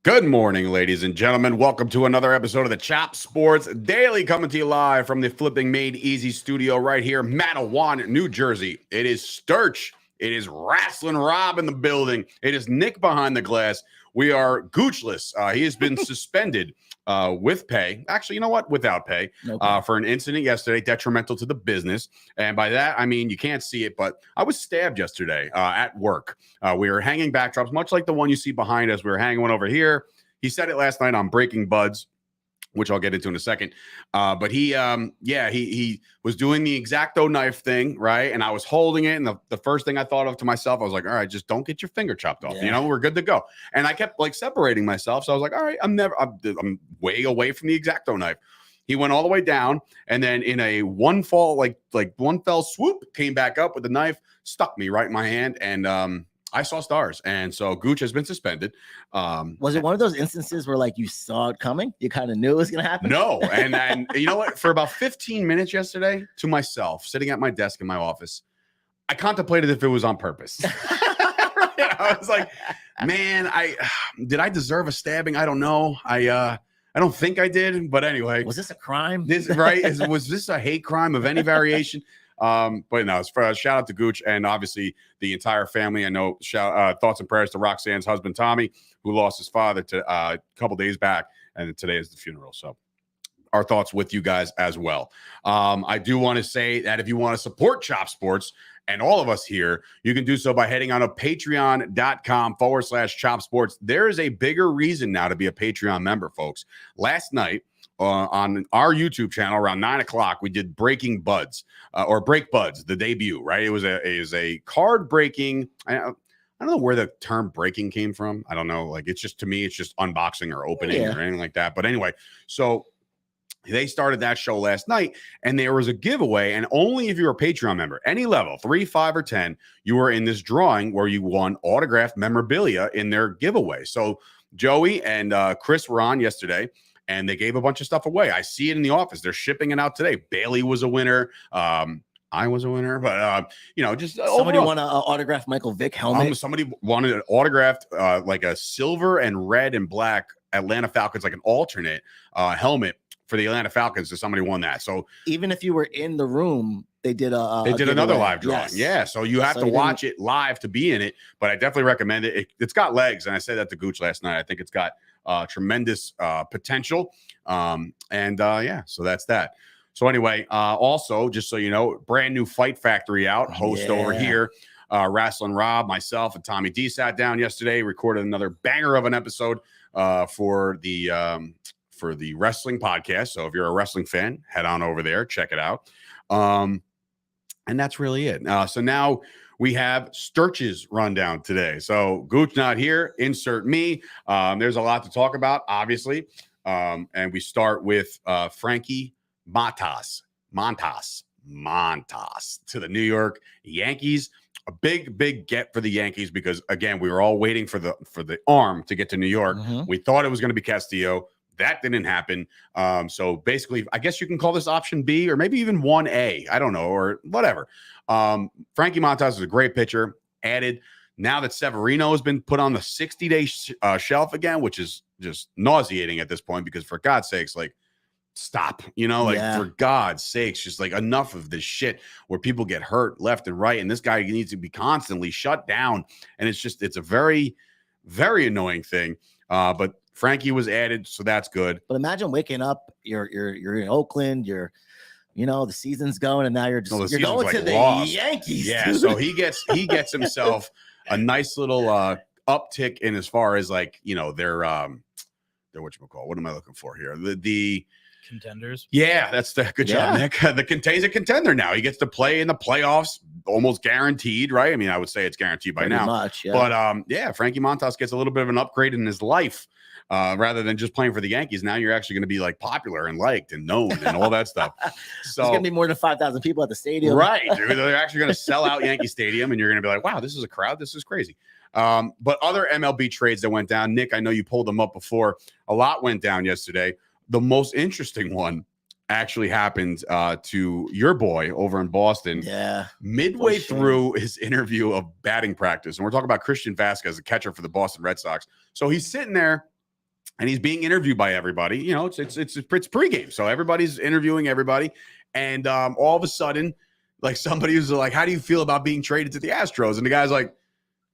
Good morning, ladies and gentlemen. Welcome to another episode of the Chop Sports Daily, coming to you live from the Flipping Made Easy studio right here, Matawan, New Jersey. It is Sturch. It is Wrestling Rob in the building. It is Nick behind the glass. We are Goochless. He has been suspended with pay. Actually, you know what? Without pay for an incident yesterday, detrimental to the business. And by that, I mean, you can't see it, but I was stabbed yesterday at work. We were hanging backdrops, much like the one you see behind us. We were hanging one over here. He said it last night on Breaking Buds, which I'll get into in a second. But he was doing the X-Acto knife thing, right? And I was holding it. And the first thing I thought of to myself, I was like, all right, just don't get your finger chopped off. Yeah. You know, we're good to go. And I kept like separating myself. So I was like, all right, I'm way away from the X-Acto knife. He went all the way down. And then in a one fell swoop, came back up with the knife, stuck me right in my hand. And, I saw stars, and so Gooch has been suspended. Was it one of those instances where, like, you saw it coming? You kind of knew it was going to happen? No, and you know what? For about 15 minutes yesterday, to myself, sitting at my desk in my office, I contemplated if it was on purpose. I was like, man, did I deserve a stabbing? I don't know. I don't think I did, but anyway. Was this a crime? Was this a hate crime of any variation? But no, it's for shout out to Gooch and obviously the entire family. I know thoughts and prayers to Roxanne's husband, Tommy, who lost his father a couple days back. And today is the funeral. So our thoughts with you guys as well. I do want to say that if you want to support Chop Sports and all of us here, you can do so by heading on to patreon.com/Chop Sports. There is a bigger reason now to be a Patreon member, folks. Last night, on our YouTube channel around 9 o'clock, we did Breaking Buds or Break Buds, the debut, right? It was a card breaking. I don't know where the term breaking came from. I don't know. Like, it's just, to me, it's just unboxing or opening or anything like that. But anyway, so they started that show last night, and there was a giveaway, and only if you're a Patreon member, any level, 3, 5, or 10, you were in this drawing where you won autographed memorabilia in their giveaway. So Joey and Chris were on yesterday, and they gave a bunch of stuff away. I see it in the office. They're shipping it out today. Bailey was a winner. I was a winner, but just somebody won an autographed Michael Vick helmet. Somebody wanted an autographed, like a silver and red and black Atlanta Falcons, like an alternate helmet for the Atlanta Falcons. So somebody won that. So even if you were in the room, they did another live drawing. Yes. Yeah. So you have to watch it live to be in it, but I definitely recommend it. It's got legs. And I said that to Gooch last night. I think it's got tremendous potential. So that's that. So anyway, also, just so you know, brand new Fight Factory out, host over here, Wrestling Rob, myself, and Tommy D sat down yesterday, recorded another banger of an episode for the wrestling podcast. So if you're a wrestling fan, head on over there, check it out. And that's really it. So now we have Sturch's rundown today. So Gooch not here, insert me. There's a lot to talk about, obviously. And we start with Frankie Montas to the New York Yankees. A big get for the Yankees because, again, we were all waiting for the arm to get to New York. Mm-hmm. We thought it was going to be Castillo. That didn't happen. So basically, I guess you can call this option B or maybe even 1A. I don't know, or whatever. Frankie Montas is a great pitcher. Added now that Severino has been put on the 60-day shelf again, which is just nauseating at this point because, for God's sakes, like, stop, for God's sakes, just like enough of this shit where people get hurt left and right. And this guy needs to be constantly shut down. And it's a very, very annoying thing. But Frankie was added, so that's good. But imagine waking up, you're in Oakland, the season's going, and now you're going to the Yankees. Yeah, dude. So he gets himself a nice little uptick in as far as their whatchamacall. What am I looking for here? The contenders. Yeah, that's the good job, Nick. He's a contender now. He gets to play in the playoffs, almost guaranteed, right? I mean, I would say it's guaranteed by pretty now. Much, yeah. But Frankie Montas gets a little bit of an upgrade in his life. Rather than just playing for the Yankees, now you're actually going to be like popular and liked and known and all that stuff. So there's going to be more than 5,000 people at the stadium. Right. They're actually going to sell out Yankee Stadium and you're going to be like, wow, this is a crowd. This is crazy. But other MLB trades that went down, Nick, I know you pulled them up before. A lot went down yesterday. The most interesting one actually happened to your boy over in Boston. Yeah. Midway through his interview of batting practice. And we're talking about Christian Vasquez, the catcher for the Boston Red Sox. So he's sitting there and he's being interviewed by everybody. You know, it's pregame, so everybody's interviewing everybody, and all of a sudden, like somebody was like, "How do you feel about being traded to the Astros?" And the guy's like,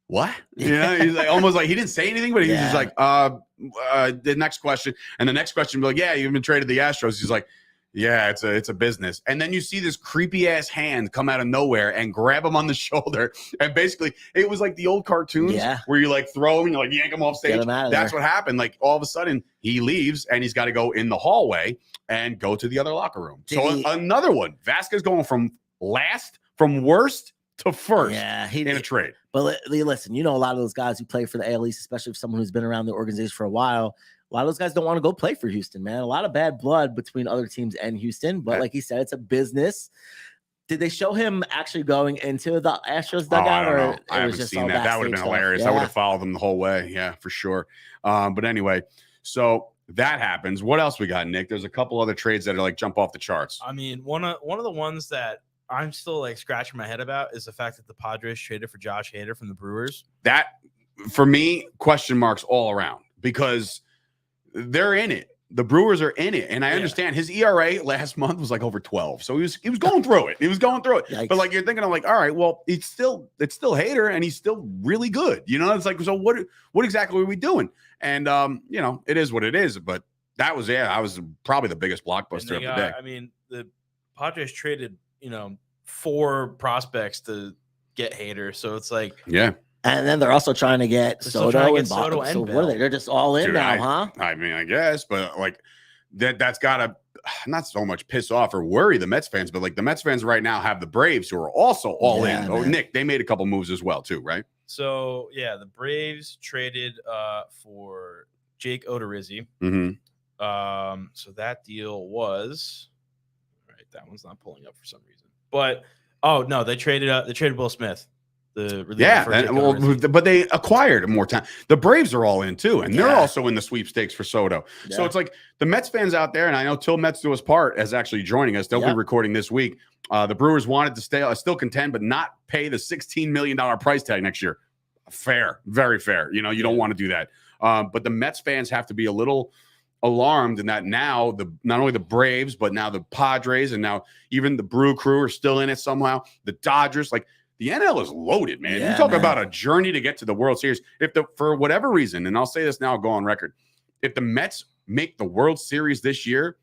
"What?" You know, he's like almost like he didn't say anything, but he was just like, the next question, and the next question, like, "Yeah, you've been traded to the Astros." He's like, "Yeah, it's a business." And then you see this creepy ass hand come out of nowhere and grab him on the shoulder, and basically it was like the old cartoons where you like throw him and you like yank him off stage. That's what happened. Like all of a sudden he leaves and he's got to go in the hallway and go to the other locker room. Another one, Vasquez going from worst to first in a trade. But listen, you know, a lot of those guys who play for the AL East, especially if someone who's been around the organization for a while, a lot of those guys don't want to go play for Houston, man. A lot of bad blood between other teams and Houston. But like he said, it's a business. Did they show him actually going into the Astros dugout? I don't know. I haven't seen that. That would have been hilarious. I would have followed them the whole way. Yeah, for sure. But anyway, so that happens. What else we got, Nick? There's a couple other trades that are like jump off the charts. I mean, one of the ones that I'm still like scratching my head about is the fact that the Padres traded for Josh Hader from the Brewers. That, for me, question marks all around because they're in it. The Brewers are in it, and I understand his ERA last month was like over 12, so he was going through it. He was going through it. Yikes. But like you're thinking, I'm like, all right, well, it's still Hader, and he's still really good. You know, it's like, so what exactly are we doing? And you know, it is what it is. But that was I was probably the biggest blockbuster of the day. I mean, the Padres traded 4 prospects to get Hader, so it's like And then they're also trying to get Soto and Bell. So what are they? They're just all in now, huh? I mean, I guess, but like that's gotta not so much piss off or worry the Mets fans, but like the Mets fans right now have the Braves who are also all in. Man. Oh, Nick, they made a couple moves as well, too, right? So the Braves traded for Jake Odorizzi. Mm-hmm. So that deal was that one's not pulling up for some reason. But no, they traded Will Smith. But they acquired more time. The Braves are all in too, and they're also in the sweepstakes for Soto. Yeah. So it's like the Mets fans out there, and I know Till Mets do his part as actually joining us. They'll be recording this week. The Brewers wanted to still contend, but not pay the $16 million price tag next year. Fair, very fair. You know, you don't want to do that. But the Mets fans have to be a little alarmed in that now not only the Braves, but now the Padres, and now even the Brew Crew are still in it somehow. The Dodgers, like. The NL is loaded, man. You talk about a journey to get to the World Series. For whatever reason, and I'll say this now, I'll go on record. If the Mets make the World Series this year,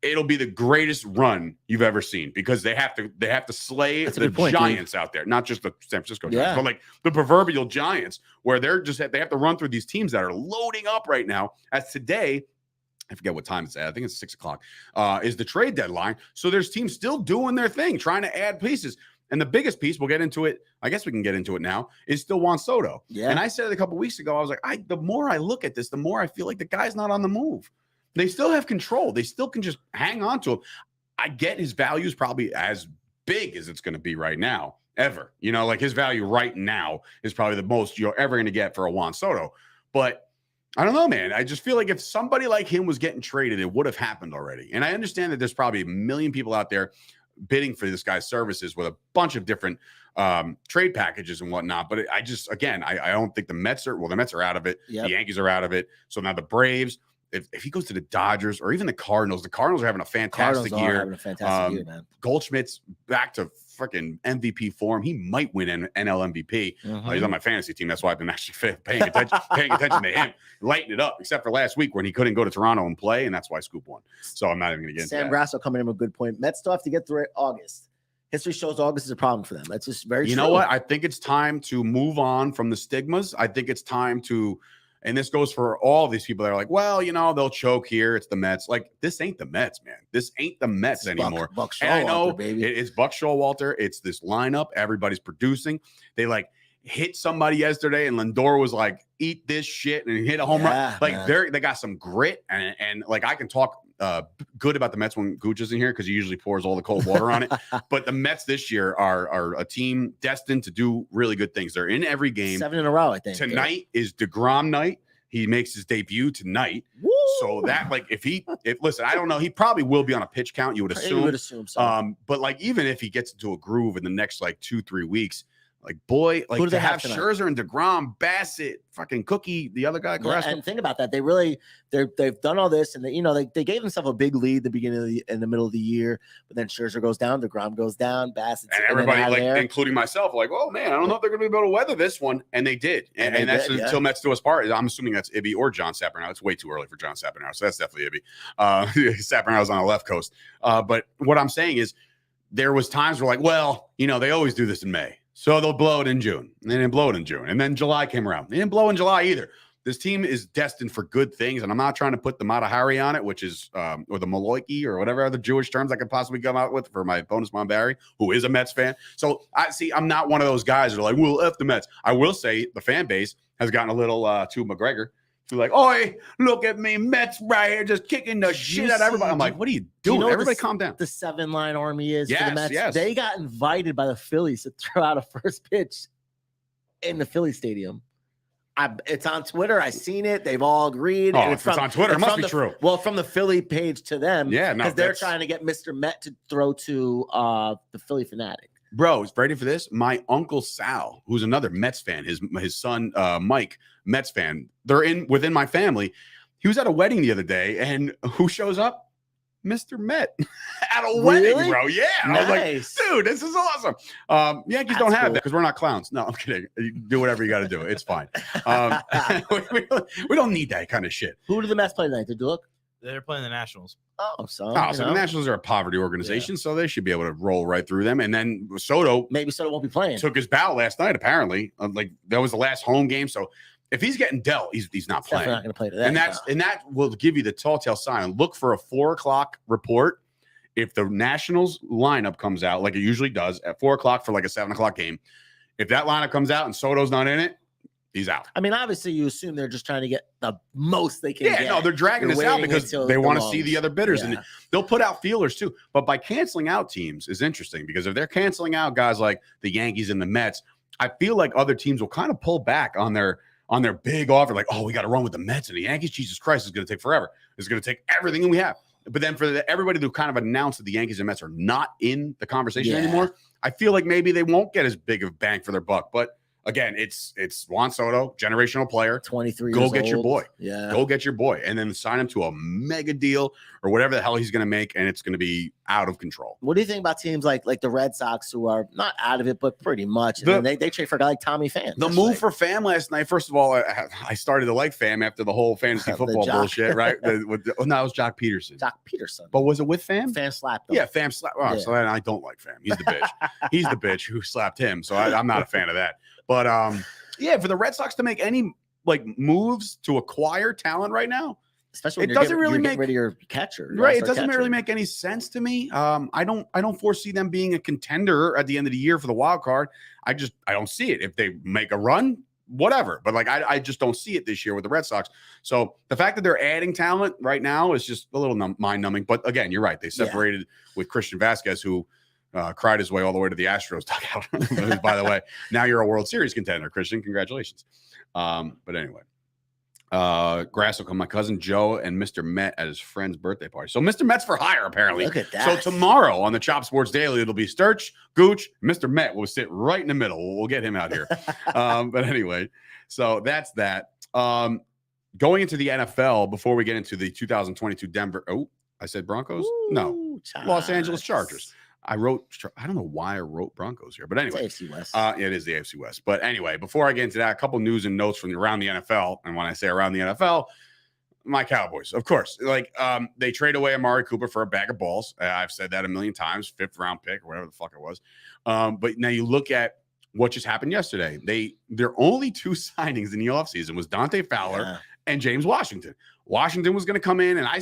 it'll be the greatest run you've ever seen because they have to slay the giants out there, not just the San Francisco Giants, but like the proverbial giants, where they have to run through these teams that are loading up right now. As today, I forget what time it's at. I think it's 6:00. Is the trade deadline? So there's teams still doing their thing, trying to add pieces. And the biggest piece, we'll get into it, I guess we can get into it now, is still Juan Soto. Yeah. And I said it a couple weeks ago, I was like, the more I look at this, the more I feel like the guy's not on the move. They still have control. They still can just hang on to him. I get his value is probably as big as it's going to be right now, ever. You know, like his value right now is probably the most you're ever going to get for a Juan Soto. But I don't know, man. I just feel like if somebody like him was getting traded, it would have happened already. And I understand that there's probably a million people out there bidding for this guy's services with a bunch of different trade packages and whatnot. But I don't think the Mets are out of it. Yep. The Yankees are out of it. So now the Braves, if he goes to the Dodgers or even the Cardinals are having a fantastic year. Man. Goldschmidt's back to freaking MVP form. He might win NL MVP. Mm-hmm. He's on my fantasy team. That's why I've been actually paying attention to him, lighting it up, except for last week when he couldn't go to Toronto and play, and that's why Scoop won. So I'm not even going to get into that. Sam Grasso coming in with a good point. Mets still have to get through August. History shows August is a problem for them. That's just very true. You know what? I think it's time to move on from the stigmas. I think it's time to, and this goes for all these people that are like, well, you know, they'll choke here. It's the Mets. Like, this ain't the Mets, man. This ain't the Mets anymore. Buck Showalter, baby. It's Buck Showalter. It's this lineup. Everybody's producing. They like hit somebody yesterday, and Lindor was like, eat this shit, and hit a home run. Like, they got some grit, and like I can talk good about the Mets when Gooch isn't here because he usually pours all the cold water on it. But the Mets this year are a team destined to do really good things. They're in every game. 7 in a row, I think. Tonight is DeGrom night. He makes his debut tonight. Woo! So that, like, if listen, I don't know, he probably will be on a pitch count, you would assume. So. But like, even if he gets into a groove in the next like 2-3 weeks, Like, boy, Who do like they to have have tonight? Scherzer and DeGrom, Bassett, fucking Cookie, the other guy, Yeah, Carrasco. and think about that. They've done all this, and they gave themselves a big lead at the beginning of in the middle of the year, but then Scherzer goes down, DeGrom goes down, Bassett, And everybody, like, including myself, like, oh man, I don't know if they're going to be able to weather this one, and they did, and that's until Mets do us part. I'm assuming that's Ibby or John Sapernow. It's way too early for John Sapernow, so that's definitely Ibby. Sapernow's on the left coast, but what I'm saying is, there was times where, like, well, they always do this in May, so they'll blow it in June, and they didn't blow it in June, and then July came around, they didn't blow in July either. This team is destined for good things, and I'm not trying to put the Matahari on it, which is, or the Maloiki, or whatever other Jewish terms I could possibly come out with for my bonus Mom Barry, who is a Mets fan. So I'm not one of those guys who are like, well, F the Mets. I will say the fan base has gotten a little to McGregor. They're like, oi, look at me, Mets right here, just kicking the shit out of everybody. I'm like, what are you doing? Everybody calm down. The 7-line army is for the Mets. Yes. They got invited by the Phillies to throw out a first pitch in the Philly stadium. It's on Twitter. I seen it. They've all agreed. Oh, it's on Twitter. It must be true. Well, from the Philly page to them. Yeah, no, because they're trying to get Mr. Met to throw to the Philly Fanatic. Bro, is ready for this? My uncle Sal, who's another Mets fan, his son Mike, Mets fan. They're within my family. He was at a wedding the other day, and who shows up? Mr. Met at a wedding, bro. Yeah. Nice. I was like, dude, this is awesome. Yankees don't have that because we're not clowns. No, I'm kidding. You do whatever you got to do. It's fine. We don't need that kind of shit. Who do the Mets play tonight? Did you look? They're playing the Nationals. So the Nationals are a poverty organization, so they should be able to roll right through them. And then Soto won't be playing. Took his bow last night, apparently. Like that was the last home game. So if he's getting dealt, he's not playing. Definitely not going to play today. And that will give you the telltale sign. Look for a 4:00 report. If the Nationals lineup comes out like it usually does at 4:00 for like a 7:00 game, if that lineup comes out and Soto's not in it, he's out. I mean, obviously, you assume they're just trying to get the most they can get. Yeah, no, they're dragging this out because they want to see the other bidders. Yeah. And they'll put out feelers too. But by canceling out teams is interesting because if they're canceling out guys like the Yankees and the Mets, I feel like other teams will kind of pull back on their big offer. Like, oh, we got to run with the Mets and the Yankees. Jesus Christ, it's going to take forever. It's going to take everything that we have. But then for everybody to kind of announce that the Yankees and Mets are not in the conversation anymore, I feel like maybe they won't get as big of bang for their buck. But again, it's Juan Soto, generational player. 23 Go years get old. your boy. Yeah. Go get your boy. And then sign him to a mega deal or whatever the hell he's going to make. And it's going to be out of control. What do you think about teams like the Red Sox who are not out of it, but pretty much? And they trade for a guy like Tommy Pham. The move for Pham last night, first of all, I started to like Pham after the whole fantasy football bullshit, right? No, it was Jock Peterson. Jock Peterson. But was it with Pham? Pham slapped him. Yeah, Pham slapped. Oh, yeah. So then I don't like Pham. He's the bitch. He's the bitch who slapped him. So I'm not a fan of that. But yeah, for the Red Sox to make any like moves to acquire talent right now, especially when it doesn't really make rid of your catcher, right? It doesn't really make any sense to me. I don't foresee them being a contender at the end of the year for the wild card. I don't see it. If they make a run, whatever. But like I just don't see it this year with the Red Sox. So the fact that they're adding talent right now is just a little mind numbing. But again, you're right. They separated with Christian Vasquez, who cried his way all the way to the Astros dugout. By the way, now you're a World Series contender, Christian. Congratulations. But anyway, Grass will come. My cousin Joe and Mr. Met at his friend's birthday party. So Mr. Met's for hire, apparently. Look at that. So tomorrow on the Chop Sports Daily, it'll be Sturch, Gooch, Mr. Met will sit right in the middle. We'll get him out here. But anyway, so that's that. Going into the NFL before we get into the 2022 Denver. Oh, I said Broncos? Ooh, no, Los Angeles Chargers. I don't know why I wrote Broncos here, but anyway, it's AFC West. It is the AFC West. But anyway, before I get into that, a couple news and notes from around the NFL. And when I say around the NFL, my Cowboys, of course, like they trade away Amari Cooper for a bag of balls. I've said that a million times, 5th round pick or whatever the fuck it was. But now you look at what just happened yesterday. Their only 2 signings in the offseason was Dante Fowler and James Washington. Washington was going to come in, and I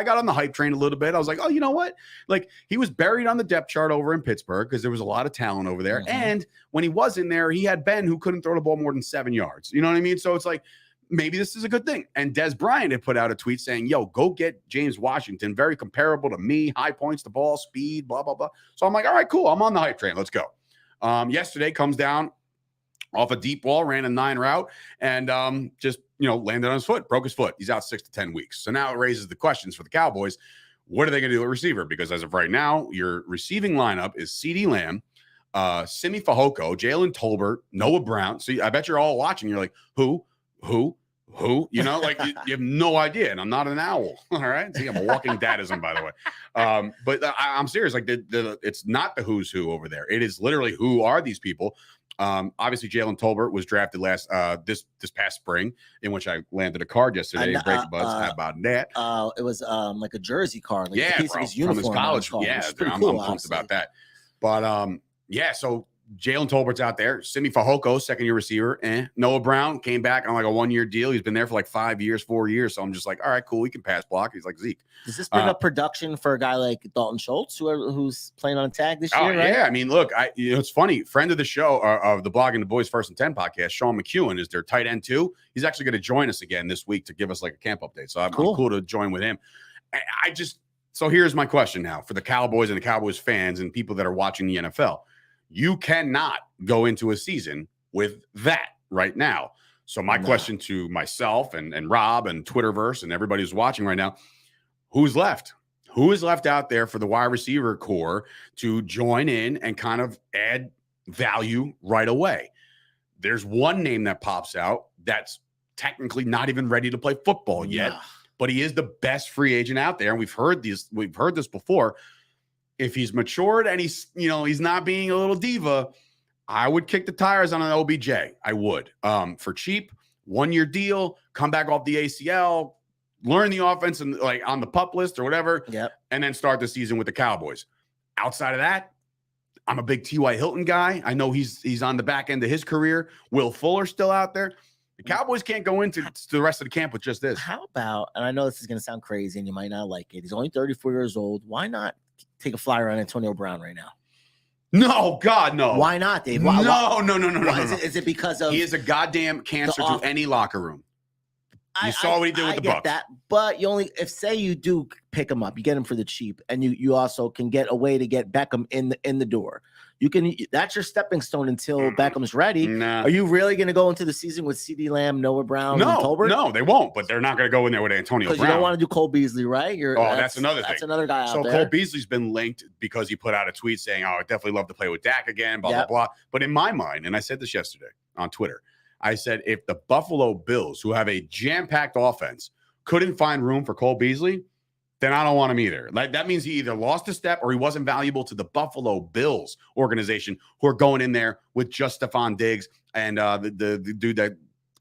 got on the hype train a little bit. I was like, oh, you know what? Like, he was buried on the depth chart over in Pittsburgh because there was a lot of talent over there. Mm-hmm. And when he was in there, he had Ben, who couldn't throw the ball more than 7 yards. You know what I mean? So it's like, maybe this is a good thing. And Des Bryant had put out a tweet saying, yo, go get James Washington. Very comparable to me. High points to ball, speed, blah, blah, blah. So I'm like, all right, cool. I'm on the hype train. Let's go. Yesterday comes down off a deep ball, ran a 9 route, and just landed on his foot, broke his foot. He's out 6 to 10 weeks. So now it raises the questions for the Cowboys. What are they going to do at receiver? Because as of right now, your receiving lineup is CeeDee Lamb, Simi Fehoko, Jalen Tolbert, Noah Brown. So I bet you're all watching. You're like, who? You know, like you have no idea. And I'm not an owl. All right. See, I'm a walking dadism, by the way. But I'm serious. Like it's not the who's who over there. It is literally who are these people. Obviously, Jalen Tolbert was drafted this past spring, in which I landed a card yesterday. Breaking Buds, how about that? It was like a jersey card, like yeah, a piece bro, of his uniform from his college. Yeah, I'm pumped about that. But yeah, so Jalen Tolbert's out there. Simi Fehoko, second-year receiver. Noah Brown came back on like a 1-year deal. He's been there for like 5 years, 4 years. So I'm just like, all right, cool. He can pass block. He's like Zeke. Does this bring up production for a guy like Dalton Schultz, who's playing on tag this year? Right? Yeah. I mean, look, it's funny. Friend of the show of the Blogging the Boys First and 10 podcast, Sean McEwen, is their tight end too. He's actually going to join us again this week to give us like a camp update. So I'm cool to join with him. So here's my question now for the Cowboys and the Cowboys fans and people that are watching the NFL. You cannot go into a season with that right now. So my question to myself and Rob and Twitterverse and everybody who's watching right now, who's left? Who is left out there for the wide receiver core to join in and kind of add value right away? There's one name that pops out that's technically not even ready to play football yet, but he is the best free agent out there. And we've heard this before. If he's matured and he's not being a little diva, I would kick the tires on an OBJ. I would. For cheap, 1-year deal, come back off the ACL, learn the offense and like on the pup list or whatever, and then start the season with the Cowboys. Outside of that, I'm a big T.Y. Hilton guy. I know he's on the back end of his career. Will Fuller still out there. The Cowboys can't go into the rest of the camp with just this. How about, and I know this is going to sound crazy and you might not like it, he's only 34 years old. Why not take a flyer on Antonio Brown right now? No, God, no. Why not, Dave? No. Is it because of he is a goddamn cancer to any locker room? You saw what he did with the Bucs. That, but you only say you do pick him up, you get him for the cheap, and you also can get a way to get Beckham in the door. You can. That's your stepping stone until Beckham's ready. Nah. Are you really going to go into the season with CeeDee Lamb, Noah Brown, and Tolbert? No, they won't. But they're not going to go in there with Antonio Brown. Because you don't want to do Cole Beasley, right? That's another thing. That's another guy out there. So Cole Beasley's been linked because he put out a tweet saying, "Oh, I'd definitely love to play with Dak again." Blah blah blah. But in my mind, and I said this yesterday on Twitter, I said if the Buffalo Bills, who have a jam-packed offense, couldn't find room for Cole Beasley, then I don't want him either. Like that means he either lost a step or he wasn't valuable to the Buffalo Bills organization, who are going in there with just Stephon Diggs and the dude that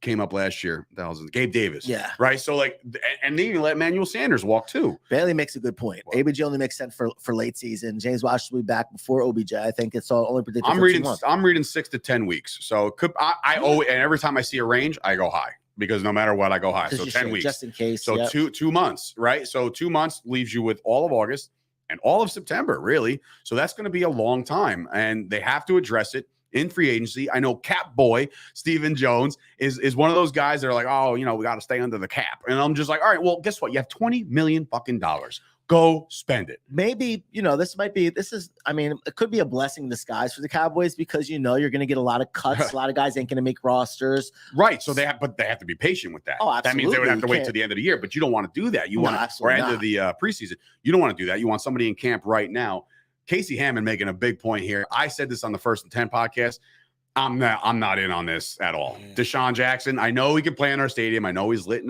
came up last year. That was Gabe Davis. Yeah. Right. So like, and they even let Emmanuel Sanders walk too. Bailey makes a good point. Well, ABG only makes sense for late season. James Washington will be back before OBJ. I think it's all only predicted. I'm reading 6 to 10 weeks. So I owe it. And every time I see a range, I go high. Because no matter what, I go high. So 10 weeks. Just in case. So 2 months, right? So 2 months leaves you with all of August and all of September, really. So that's going to be a long time. And they have to address it in free agency. I know Cap Boy, Stephen Jones, is one of those guys that are like, oh, we got to stay under the cap. And I'm just like, all right, well, guess what? You have $20 million fucking dollars. Go spend it. Maybe, it could be a blessing in disguise for the Cowboys because, you're going to get a lot of cuts. A lot of guys ain't going to make rosters. Right. So they have to be patient with that. Oh, absolutely. That means they would have to wait till the end of the year, but you don't want to do that. You want to, or end of the preseason. You don't want to do that. You want somebody in camp right now. Casey Hammond making a big point here. I said this on the First and 10 podcast. I'm not in on this at all. Deshaun Jackson, I know he can play in our stadium. I know he's lit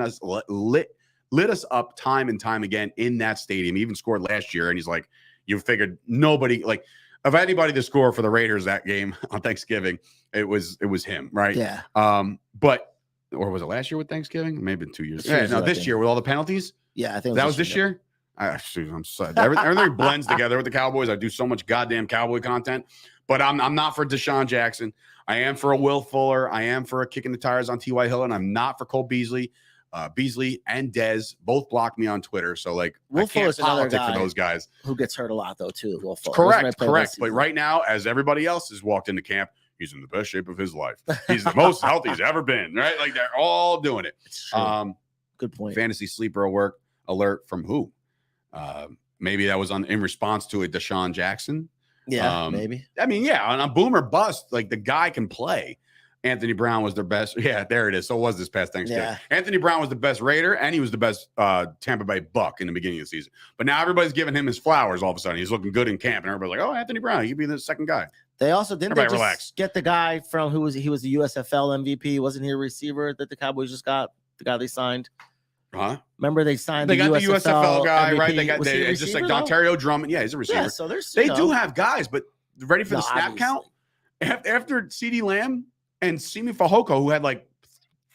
us up time and time again in that stadium. He even scored last year, and he's like, you figured nobody, like, of anybody to score for the Raiders that game on Thanksgiving, it was him, right? Yeah. Or was it last year with Thanksgiving? Maybe 2 years. This year with all the penalties. Yeah, I think that was this year. I'm sorry. Everything blends together with the Cowboys. I do so much goddamn Cowboy content, but I'm not for Deshaun Jackson. I am for a Will Fuller. I am for a kicking the tires on T.Y. Hilton. I'm not for Cole Beasley. Beasley and Dez both blocked me on Twitter. So like, Will I can't politic for those guys. Who gets hurt a lot though too. Will Fuller. Correct. But right now, as everybody else has walked into camp, he's in the best shape of his life. He's the most healthy he's ever been. Right? Like they're all doing it. Good point. Fantasy sleeper alert from who? Maybe that was in response to a Deshaun Jackson. Yeah, maybe. I mean, yeah, on a boom or bust, like the guy can play. Anthony Brown was their best. Yeah, there it is. So it was this past Thanksgiving. Yeah. Anthony Brown was the best Raider, and he was the best Tampa Bay Buck in the beginning of the season. But now everybody's giving him his flowers all of a sudden. He's looking good in camp, and everybody's like, oh, Anthony Brown, he could be the second guy. They also didn't they Everybody just relax. get the guy from he was the USFL MVP. Wasn't he a receiver that the Cowboys just got? The guy they signed. Huh? Remember they signed. They got the USFL guy, MVP. right? They got Was he a it's just like receiver, though? Dontario Drummond. Yeah, he's a receiver. Yeah, so there's They do have guys, but ready for the No, snap obviously. count? After CeeDee Lamb and Simi Fehoko, who had like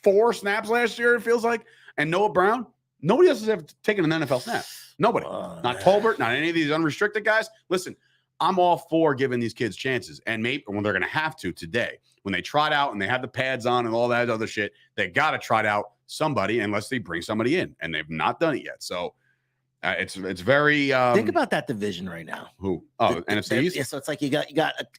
4 snaps last year, it feels like, and Noah Brown, nobody else has ever taken an NFL snap. Nobody. Not Tolbert, not any of these unrestricted guys. Listen, I'm all for giving these kids chances, and maybe when they're going to have to today, when they trot out and they have the pads on and all that other shit, they got to trot out somebody unless they bring somebody in, and they've not done it yet. So it's very. Think about that division right now. Who? Oh, NFC East? Yeah, so it's like you got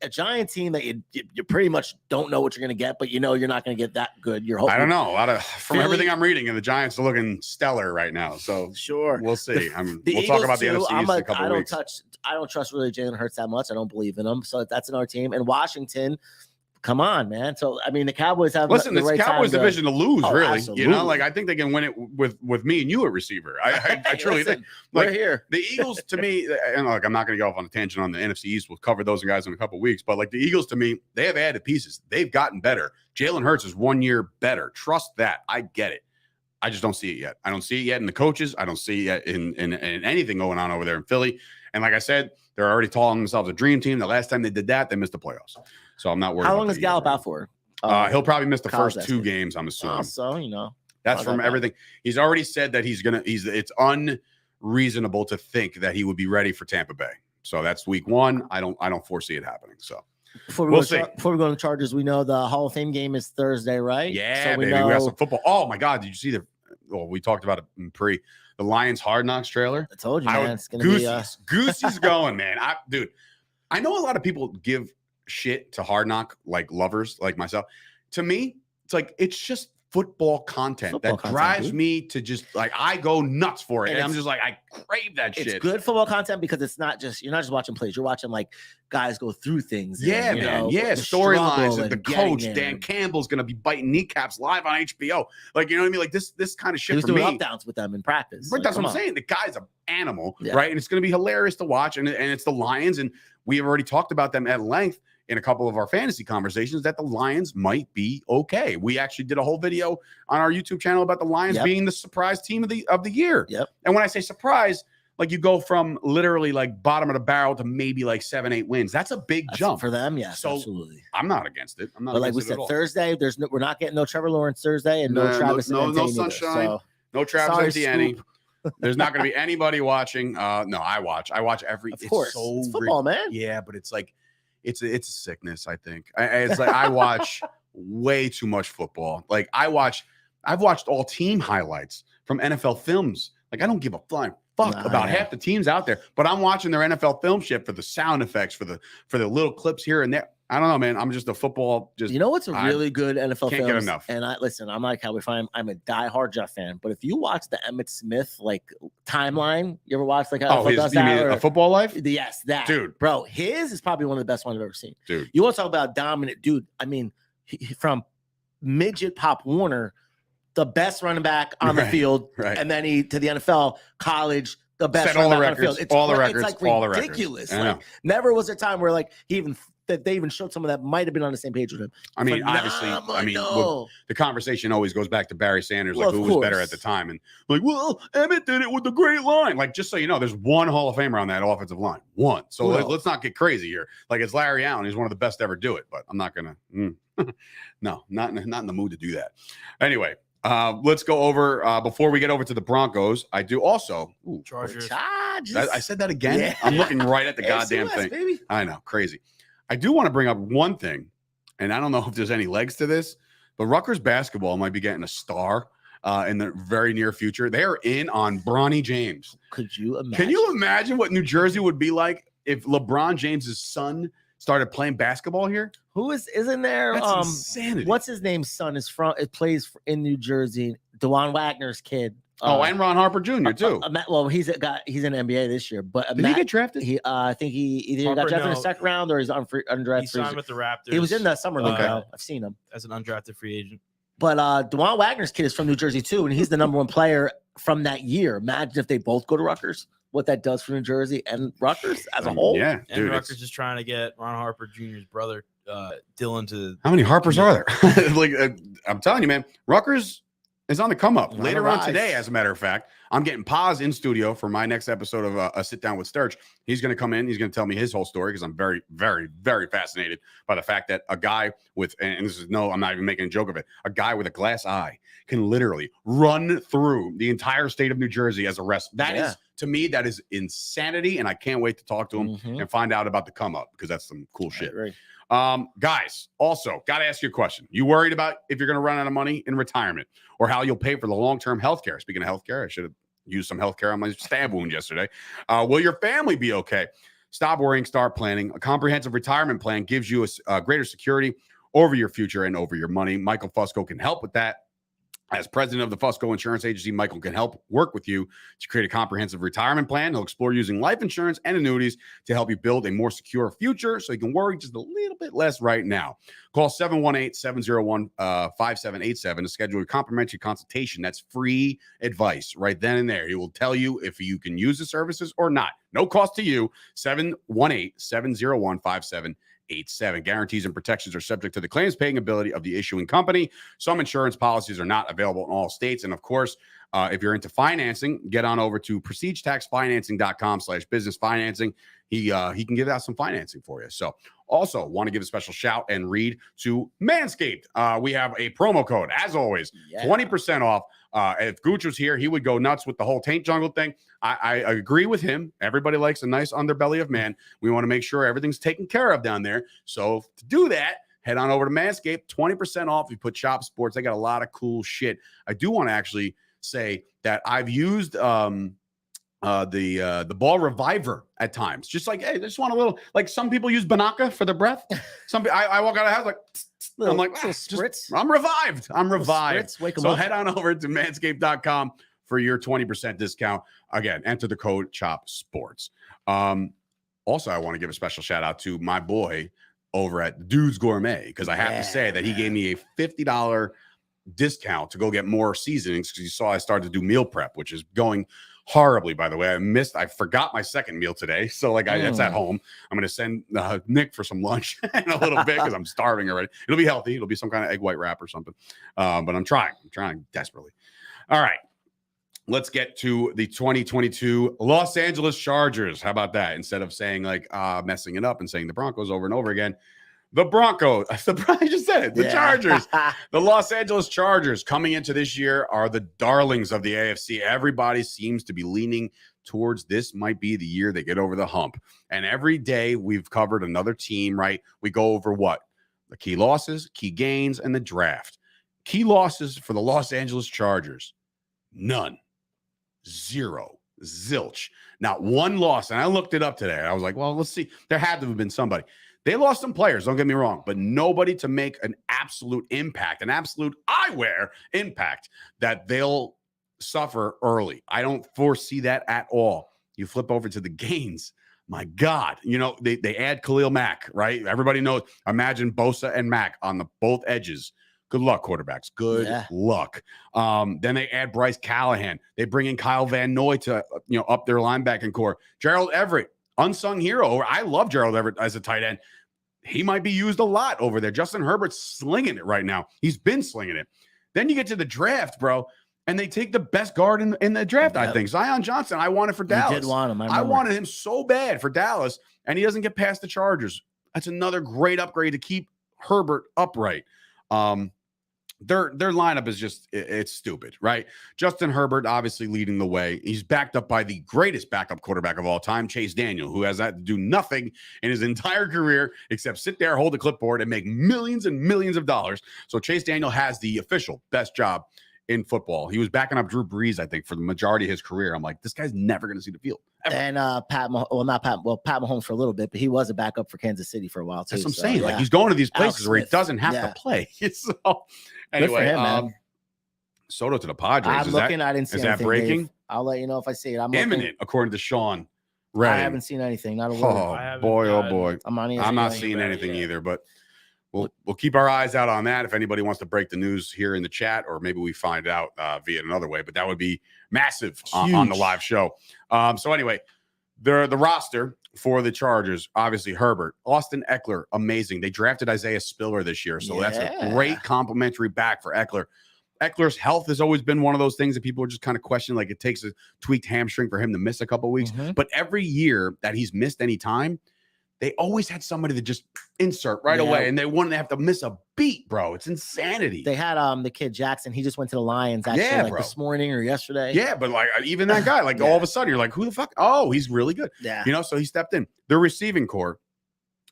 a giant team that you pretty much don't know what you're going to get, but you know you're not going to get that good. You're hoping. I don't know. From Philly- everything I'm reading, and the Giants are looking stellar right now. So Sure, we'll see. We'll Eagles talk about the too, NFC East in a couple weeks. I don't trust really Jalen Hurts that much. I don't believe in him. So that's another team. And Washington, come on, man. So I mean, the Cowboys have Listen, the it's right Cowboys time division to lose, really. absolutely. You know, like I think they can win it with me and you at receiver. I truly Listen, think. Like we're here. the Eagles, to me, and like I'm not going to go off on a tangent on the NFC East. We'll cover those guys in a couple weeks. But like the Eagles, to me, they have added pieces. They've gotten better. Jalen Hurts is 1 year better. Trust that. I get it. I just don't see it yet. I don't see it yet in the coaches. I don't see it yet in anything going on over there in Philly. And like I said, they're already calling themselves a dream team. The last time they did that, they missed the playoffs. So I'm not worried. How long is Gallup out for? He'll probably miss the Kyle's first 2 asking. games, I'm assuming. So you know That's How's from that bad? everything. He's already said that it's unreasonable to think that he would be ready for Tampa Bay. So that's week 1. I don't foresee it happening. So before we We'll go see. before we go to the Chargers, we know the Hall of Fame game is Thursday, right? yeah, so we baby, know we got some football. Oh my God, did you see we talked about it in the Lions Hard Knocks trailer? I told you, I man. would- It's gonna be Goosey's going, man. Dude, I know a lot of people give shit to Hard Knock like lovers like myself. To me, it's like it's just football content Football that content, drives dude. me to just like I go nuts for it. And And I'm it's- just like I crave that it's shit. good football content because you're not just watching plays. You're watching like guys go through things. and, Yeah, you man. know, Yeah, the storylines. struggle The and getting coach, there. Dan Campbell's going to be biting kneecaps live on HBO. Like, you know what I mean? Like this kind of He shit was for doing me. up downs with them in practice. Right, Like, that's what come I'm on. saying. The guy's an animal, Yeah. right? And it's going to be hilarious to watch. And it's the Lions. And we have already talked about them at length in a couple of our fantasy conversations that the Lions might be okay. We actually did a whole video on our YouTube channel about the Lions Yep. being the surprise team of the year. Yep. And when I say surprise, like you go from literally like bottom of the barrel to maybe like 7-8 wins. That's a big That's jump. for them. Yes, So, absolutely. I'm not against it. I'm not But like we against it said, at all. Thursday, we're not getting no Trevor Lawrence Thursday and no No, Travis. no Etienne either. sunshine. So, No Travis sorry, Etienne. Scoop. There's not going to be anybody watching. No, I watch every. of course, it's football, man. Yeah, but it's like it's a sickness. I think it's like I watch way too much football. Like I've watched all team highlights from NFL films. Like I don't give a flying fuck Nah, about yeah. half the teams out there, but I'm watching their NFL film shit for the sound effects, for the little clips here and there. I don't know, man. I'm just a football. Just You know what's a I really good NFL can't film? get enough. And I'm not a Cowboy fan. I'm a diehard Jeff fan. But if you watch the Emmitt Smith like timeline, you ever watch like how oh, NFL does you that? mean Or- a football life, Yes, that dude. bro. His is probably one of the best ones I've ever seen. Dude. You want to talk about dominant, dude? I mean, from midget Pop Warner, the best running back on the Right, field, right. and then he to the NFL, college, the best Set all running the back on the records, field. all the it's records, like all the records. ridiculous. I know. Like never was there a time where like they even showed someone that might have been on the same page with him. I mean, obviously, I mean, Phenomenal. the conversation always goes back to Barry Sanders, Well, like who of was better course. at the time, and like, well, Emmett did it with the great line. Like, just so you know, there's one Hall of Famer on that offensive line, one. So Well. let's not get crazy here. Like, it's Larry Allen. He's one of the best to ever do it, but I'm not gonna. No, not in the mood to do that. Anyway, let's go over before we get over to the Broncos. I do also. Ooh, Chargers. Chargers. I said that again. Yeah. I'm looking right at the AFC goddamn West, thing. baby. I know, crazy. I do want to bring up one thing, and I don't know if there's any legs to this, but Rutgers basketball might be getting a star in the very near future. They are in on Bronny James. Could you imagine? Can you imagine what New Jersey would be like if LeBron James's son started playing basketball here? Isn't there? That's insanity. What's his name's son is from? It plays in New Jersey. DeJuan Wagner's kid. And Ron Harper Jr. too. Well, he's in the NBA this year, but Did he get drafted? I think he either Harper, got drafted in the no. second round or he's undrafted. He signed with the Raptors. He was in the summer league. Okay. Though. I've seen him. as an undrafted free agent. But DeJuan Wagner's kid is from New Jersey too, and he's the number one player from that year. Imagine if they both go to Rutgers. what that does for New Jersey and Rutgers as a whole. Yeah, And dude, Rutgers is trying to get Ron Harper Jr.'s brother, Dylan, to. how many Harpers are there? Like, I'm telling you, man, Rutgers is on the come up. On Later the on rise. today, as a matter of fact, I'm getting Paz in studio for my next episode of a sit down with Sturch. He's going to come in. He's going to tell me his whole story because I'm very, very, very fascinated by the fact that a guy with, and this is I'm not even making a joke of it, a guy with a glass eye can literally run through the entire state of New Jersey as a wrestler. That is, to me, that is insanity. And I can't wait to talk to him and find out about the come up because that's some cool shit. Guys, also got to ask you a question. You worried about if you're going to run out of money in retirement or how you'll pay for the long-term health care? Speaking of health care, I should have used some health care on my stab wound yesterday. Will your family be okay? Stop worrying, start planning. A comprehensive retirement plan gives you a greater security over your future and over your money. Michael Fusco can help with that. As president of the Fusco Insurance Agency, Michael can help work with you to create a comprehensive retirement plan. He'll explore using life insurance and annuities to help you build a more secure future so you can worry just a little bit less right now. Call 718-701-5787 to schedule a complimentary consultation. That's free advice right then and there. He will tell you if you can use the services or not. No cost to you. 718-701-5787. 87. Guarantees and protections are subject to the claims paying ability of the issuing company. Some insurance policies are not available in all states. And of course, if you're into financing, get on over to prestigetaxfinancing.com/business financing. He can give out some financing for you. So also want to give a special shout and read to Manscaped. We have a promo code, as always, 20% off. If Gooch was here, he would go nuts with the whole taint jungle thing. I agree with him. Everybody likes a nice underbelly of man. We want to make sure everything's taken care of down there. So to do that, head on over to Manscaped, 20% off. You put Shop Sports. They got a lot of cool shit. I do want to actually say that I've used the ball reviver at times. Just like, hey, I just want a little, like some people use Banaka for their breath. I walk out of the house like, I'm like, spritz. I'm revived. I'm revived. Spritz, wake 'em so up. head on over to manscaped.com for your 20% discount. Again, enter the code CHOP SPORTS. Also, I want to give a special shout out to my boy over at Dude's Gourmet, because I have to say that he gave me a $50 discount to go get more seasonings because you saw I started to do meal prep, which is going horribly, by the way. I forgot my second meal today. So like it's at home. I'm going to send Nick for some lunch in a little bit because I'm starving already. It'll be healthy. It'll be some kind of egg white wrap or something. But I'm trying desperately. All right. Let's get to the 2022 Los Angeles Chargers. How about that? Instead of saying like messing it up and saying the Broncos over and over again, the Broncos, I just said it, the Chargers. The Los Angeles Chargers coming into this year are the darlings of the AFC. Everybody seems to be leaning towards this might be the year they get over the hump. And every day we've covered another team, right? We go over what? The key losses, key gains, and the draft. Key losses for the Los Angeles Chargers. None. Zero. Zilch. Not one loss. And I looked it up today. I was like, well, let's see. There had to have been somebody. They lost some players, don't get me wrong, but nobody to make an absolute impact, an absolute eyewear impact that they'll suffer early. I don't foresee that at all. You flip over to the gains. My God, they add Khalil Mack, right? Everybody knows. Imagine Bosa and Mack on the both edges. Good luck, quarterbacks. Good luck. Then they add Bryce Callahan. They bring in Kyle Van Noy to up their linebacking core. Gerald Everett, unsung hero. I love Gerald Everett as a tight end. He might be used a lot over there. Justin Herbert's slinging it right now. He's been slinging it. Then you get to the draft, bro, and they take the best guard in the draft, I think. Zion Johnson, I wanted for Dallas. You did want him. I wanted him so bad for Dallas, and he doesn't get past the Chargers. That's another great upgrade to keep Herbert upright. Their lineup is just, it's stupid, right? Justin Herbert obviously leading the way. He's backed up by the greatest backup quarterback of all time, Chase Daniel, who has had to do nothing in his entire career except sit there, hold a clipboard, and make millions and millions of dollars. So Chase Daniel has the official best job in football. He was backing up Drew Brees, I think, for the majority of his career. I'm like, this guy's never going to see the field. Ever. And Pat Mahomes for a little bit, but he was a backup for Kansas City for a while too. That's what I'm saying. Like he's going to these places where he doesn't have to play. So anyway, him, Soto to the Padres. I didn't see anything. Is that breaking? Dave. I'll let you know if I see it. I'm imminent, according to Sean Ray. I haven't seen anything. Not a word. Oh boy, oh boy. I'm not seeing anything either, but we'll keep our eyes out on that. If anybody wants to break the news here in the chat, or maybe we find out via another way, but that would be massive on the live show. So anyway, the roster for the Chargers, obviously Herbert, Austin Eckler, amazing. They drafted Isaiah Spiller this year, so that's a great complimentary back for Eckler. Eckler's health has always been one of those things that people are just kind of questioning. Like, it takes a tweaked hamstring for him to miss a couple of weeks. But every year that he's missed any time, they always had somebody to just insert right away, and they wouldn't have to miss a beat, bro. It's insanity. They had the kid Jackson. He just went to the Lions actually this morning or yesterday. Yeah, but like even that guy, like all of a sudden you're like, who the fuck? Oh, he's really good. Yeah. You know, so he stepped in. The receiving core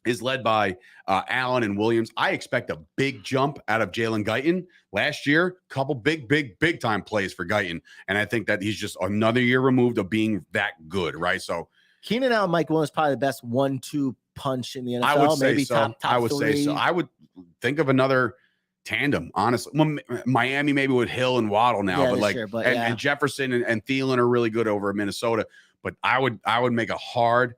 is led by Allen and Williams. I expect a big jump out of Jalen Guyton. Last year, couple big time plays for Guyton. And I think that he's just another year removed of being that good, right? So Keenan Allen, Mike Williams, probably the best 1-2 punch in the NFL. I would say maybe so. top I would 3. say so. I would think of another tandem, honestly. Well, Miami maybe with Hill and Waddle now, but like, and Jefferson and Thielen are really good over in Minnesota. But I would make a hard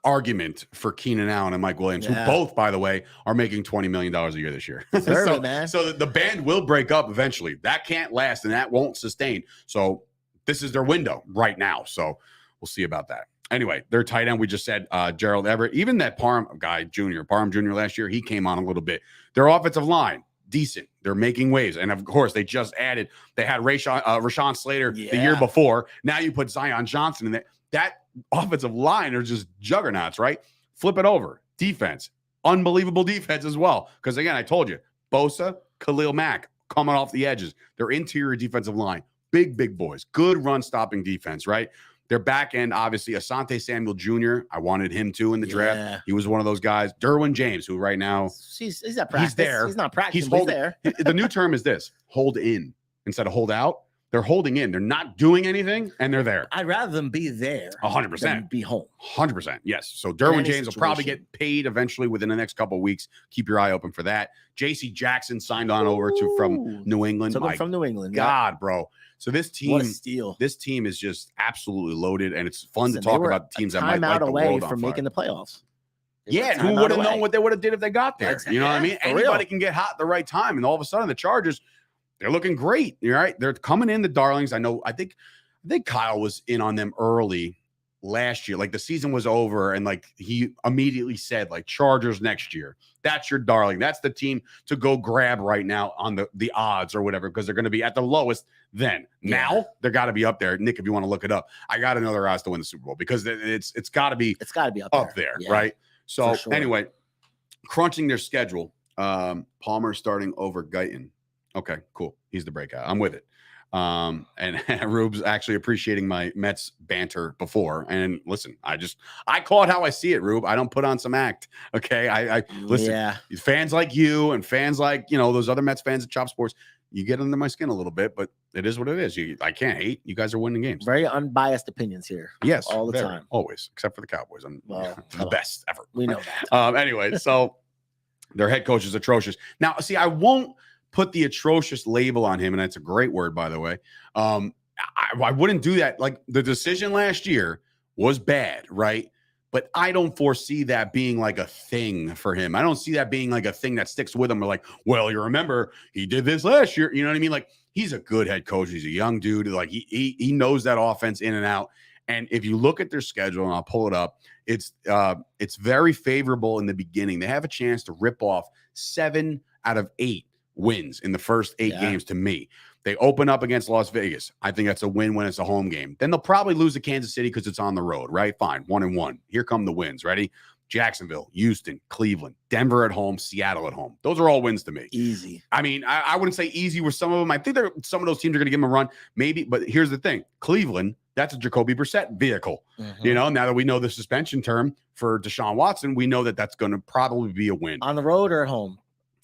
argument for Keenan Allen and Mike Williams, who both, by the way, are making $20 million a year this year. So the band will break up eventually. That can't last and that won't sustain. So this is their window right now. So we'll see about that. Anyway, their tight end, we just said Gerald Everett. Even that Parham Jr. last year, he came on a little bit. Their offensive line, decent. They're making waves. And of course, they just added, they had Rashawn Slater the year before. Now you put Zion Johnson in there. That offensive line are just juggernauts, right? Flip it over. Defense. Unbelievable defense as well. Because again, I told you, Bosa, Khalil Mack coming off the edges. Their interior defensive line. Big boys. Good run-stopping defense, right? Their back end, obviously, Asante Samuel Jr. I wanted him too in the draft. He was one of those guys. Derwin James, who right now he's at practice. He's there. He's not practicing. He's there. The new term is this: hold in instead of hold out. They're holding in. They're not doing anything, and they're there. I'd rather them be there 100%. Be home 100%. Yes. So Derwin James will probably get paid eventually within the next couple of weeks. Keep your eye open for that. J.C. Jackson signed on over from New England. From New England. God, bro. So this team, what a steal. This team is just absolutely loaded, and it's fun to talk about the teams that might light the away world on from fire. Making the playoffs. Yeah, who would have known what they would have did if they got there? Exactly. You know what I mean? Anybody can get hot at the right time, and all of a sudden the Chargers, they're looking great. You're right. They're coming in the darlings. I think Kyle was in on them early last year. Like the season was over, and like he immediately said, like Chargers next year. That's your darling. That's the team to go grab right now on the odds or whatever, because they're going to be at the lowest then. Now they're got to be up there. Nick, if you want to look it up, I got another odds to win the Super Bowl because it's got to be up there, right? So anyway, crunching their schedule. Palmer starting over Guyton. Okay, cool. He's the breakout. I'm with it. And Rube's actually appreciating my Mets banter before. And listen, I call it how I see it, Rube. I don't put on some act. Okay. I listen, fans like you and fans like, those other Mets fans at Chop Sports, you get under my skin a little bit, but it is what it is. I can't hate. You guys are winning games. Very unbiased opinions here. Yes. All the time. Always, except for the Cowboys. I'm the best ever. We know that. Anyway, so their head coach is atrocious. Now, see, I won't put the atrocious label on him, and that's a great word, by the way. I wouldn't do that. Like the decision last year was bad, right? But I don't foresee that being like a thing for him. I don't see that being like a thing that sticks with him. Or like, well, you remember he did this last year. You know what I mean? Like he's a good head coach. He's a young dude. Like he knows that offense in and out. And if you look at their schedule, and I'll pull it up, it's very favorable in the beginning. They have a chance to rip off 7 out of 8 wins in the first 8 games to me. They open up against Las Vegas. I think that's a win when it's a home game. Then they'll probably lose to Kansas City because it's on the road, right? Fine, 1-1. Here come the wins. Ready? Jacksonville, Houston, Cleveland, Denver at home, Seattle at home. Those are all wins to me. Easy. I mean, I wouldn't say easy with some of them. I think some of those teams are going to give them a run, maybe. But here's the thing. Cleveland, that's a Jacoby Brissett vehicle. Now that we know the suspension term for Deshaun Watson, we know that that's going to probably be a win. On the road or at home?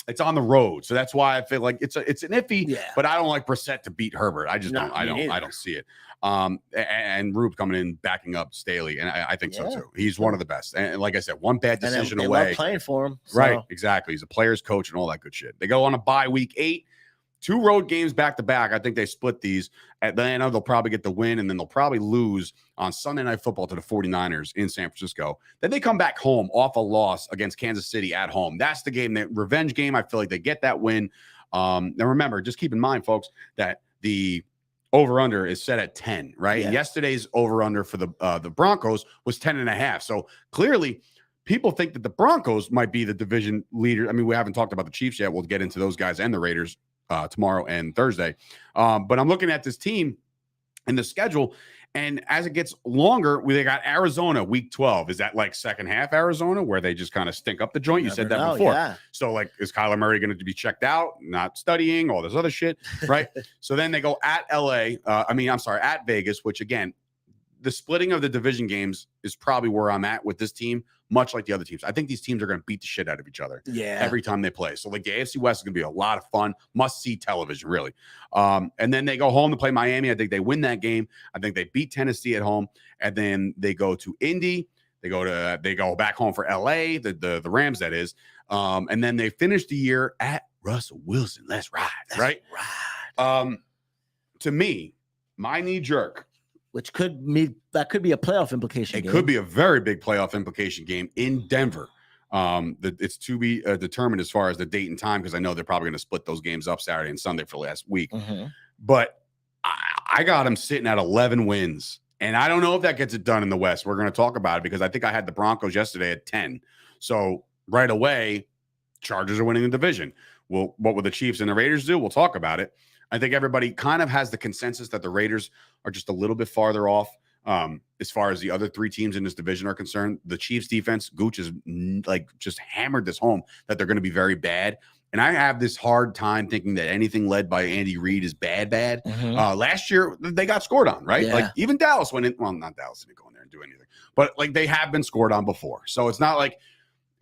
It's on the road, so that's why I feel like it's an iffy. But I don't like Brissett to beat Herbert. I just don't. I don't see it. And Rube coming in, backing up Staley, and I think so too. He's one of the best. And like I said, one bad decision away. Love playing for him, right? Exactly. He's a player's coach and all that good shit. They go on a bye week 8. 2 road games back to back. I think they split these. Atlanta, they'll probably get the win, and then they'll probably lose on Sunday Night Football to the 49ers in San Francisco. Then they come back home off a loss against Kansas City at home. That's the game, that revenge game. I feel like they get that win. Now remember, just keep in mind, folks, that the over-under is set at 10, right? Yeah. And yesterday's over-under for the Broncos was 10.5. So clearly, people think that the Broncos might be the division leader. I mean, we haven't talked about the Chiefs yet. We'll get into those guys and the Raiders tomorrow and Thursday. But I'm looking at this team and the schedule, and as it gets longer, they got Arizona week 12. Is that like second half Arizona where they just kind of stink up the joint? You said that before. Yeah. So like, is Kyler Murray going to be checked out, not studying, all this other shit, right? So then they go at at Vegas, which again, the splitting of the division games is probably where I'm at with this team, much like the other teams. I think these teams are going to beat the shit out of each other every time they play. So like the AFC West is going to be a lot of fun, must-see television, really. And then they go home to play Miami. I think they win that game. I think they beat Tennessee at home. And then they go to Indy. They go back home for LA, the Rams, that is. And then they finish the year at Russell Wilson. Let's ride, right? To me, my knee jerk, which could be a playoff implication. It could be a very big playoff implication game in Denver. It's to be determined as far as the date and time, because I know they're probably going to split those games up Saturday and Sunday for last week. But I got them sitting at 11 wins, and I don't know if that gets it done in the West. We're going to talk about it because I think I had the Broncos yesterday at 10. So right away, Chargers are winning the division. Well, what will the Chiefs and the Raiders do? We'll talk about it. I think everybody kind of has the consensus that the Raiders are just a little bit farther off as far as the other 3 teams in this division are concerned. The Chiefs defense, Gooch is like just hammered this home that they're going to be very bad. And I have this hard time thinking that anything led by Andy Reid is bad. Last year, they got scored on, right? Yeah. Like even Dallas went in. Well, not Dallas didn't go in there and do anything, but like they have been scored on before. So it's not like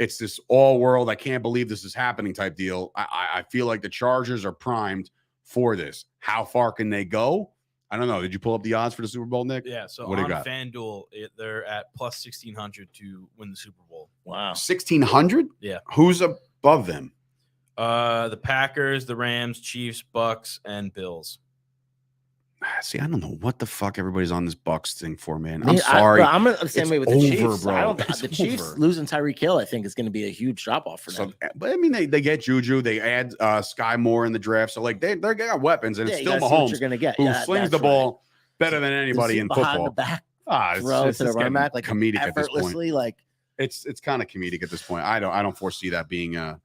it's this all world, I can't believe this is happening type deal. I feel like the Chargers are primed for this. How far can they go? I don't know. Did you pull up the odds for the Super Bowl, Nick? Yeah. So on FanDuel, they're at plus 1,600 to win the Super Bowl. Wow. 1,600? Yeah. Who's above them? The Packers, the Rams, Chiefs, Bucks, and Bills. See, I don't know what the fuck everybody's on this Bucks thing for, man. I'm sorry. I'm the same way with the Chiefs. Bro. The Chiefs losing Tyreek Hill, I think, is going to be a huge drop off for them. But I mean, they get Juju. They add Sky Moore in the draft. So like they got weapons, and it's still Mahomes you're gonna get. who slings the ball better than anybody in football. The back, it's to the running back, like comedic effortlessly. Like it's kind of comedic at this point. I don't foresee that being a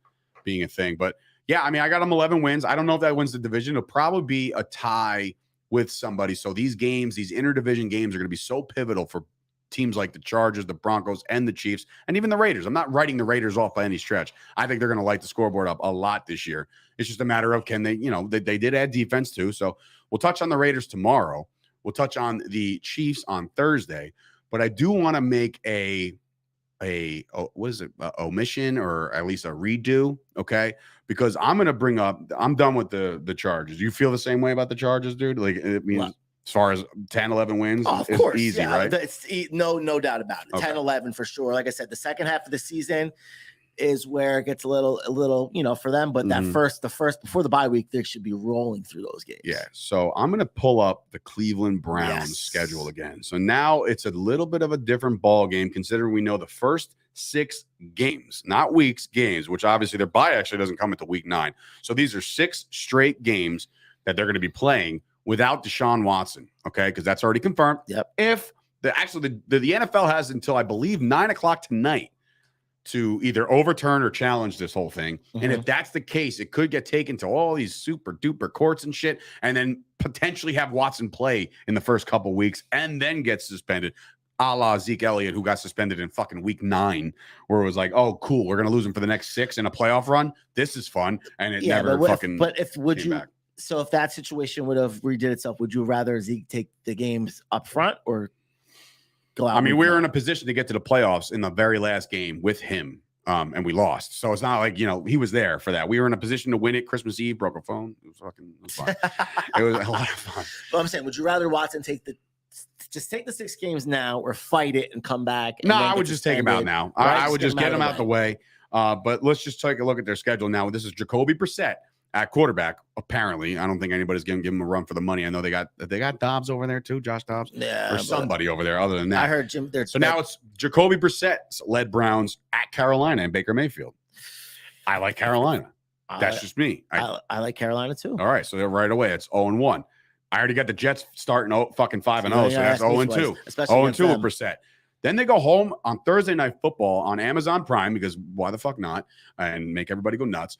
thing. But yeah, I mean, I got them 11 wins. I don't know if that wins the division. It'll probably be a tie with somebody. So these games, these interdivision games, are going to be so pivotal for teams like the Chargers, the Broncos, and the Chiefs, and even the Raiders. I'm not writing the Raiders off by any stretch. I think they're going to light the scoreboard up a lot this year. It's just a matter of can they, they did add defense too. So we'll touch on the Raiders tomorrow. We'll touch on the Chiefs on Thursday. But I do want to make omission, or at least a redo, okay? Because I'm going to bring up, I'm done with the Chargers. You feel the same way about the Chargers, dude? Like, it means as far as 10, 11 wins, of course, easy, right? It's no doubt about it. Okay. 10, 11 for sure. Like I said, the second half of the season is where it gets a little, for them. But that first before the bye week, they should be rolling through those games. Yeah. So I'm going to pull up the Cleveland Browns schedule again. So now it's a little bit of a different ball game, considering we know the first 6 games, not weeks, games, which obviously their bye actually doesn't come until week 9. So these are 6 straight games that they're going to be playing without Deshaun Watson. Okay. Because that's already confirmed. Yep. If the NFL has until, I believe, 9:00 tonight to either overturn or challenge this whole thing. And if that's the case, it could get taken to all these super duper courts and shit, and then potentially have Watson play in the first couple weeks and then get suspended, a la Zeke Elliott, who got suspended in fucking week 9, where it was like, oh, cool, we're going to lose him for the next 6 in a playoff run. This is fun. And it never fucking back. So if that situation would have redid itself, would you rather Zeke take the games up front or go out? I mean, we were in a position to get to the playoffs in the very last game with him, and we lost. So it's not like, he was there for that. We were in a position to win it. Christmas Eve, broke a phone. It was fun. It was a lot of fun. But I'm saying, would you rather Watson take the 6 games now or fight it and come back? No, I would just take him out now. Right? I would just get him out the way. But let's just take a look at their schedule now. This is Jacoby Brissett. at quarterback. Apparently, I don't think anybody's going to give him a run for the money. I know they got Dobbs over there too, Josh Dobbs, Yeah, or somebody over there. Other than that, I heard Jim. So now it's Jacoby Brissett led Browns at Carolina and Baker Mayfield. I like Carolina. That's just me. I like Carolina too. All right, so right away it's 0-1. I already got the Jets starting fucking 5-0, so that's 0-2. 0-2 with Brissett. Then they go home on Thursday Night Football on Amazon Prime, because why the fuck not? And make everybody go nuts.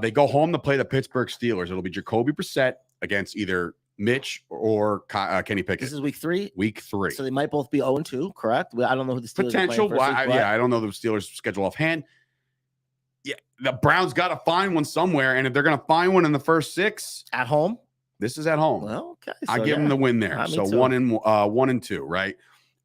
They go home to play the Pittsburgh Steelers. It'll be Jacoby Brissett against either Mitch or Kenny Pickett. This is week 3? Week 3. So they might both be 0-2, correct? I don't know who the Steelers Potential. are playing first week, I don't know the Steelers' schedule offhand. Yeah, the Browns got to find one somewhere, and if they're going to find one in the first 6. At home? This is at home. Well, okay. I give them the win there. So 1-2, right?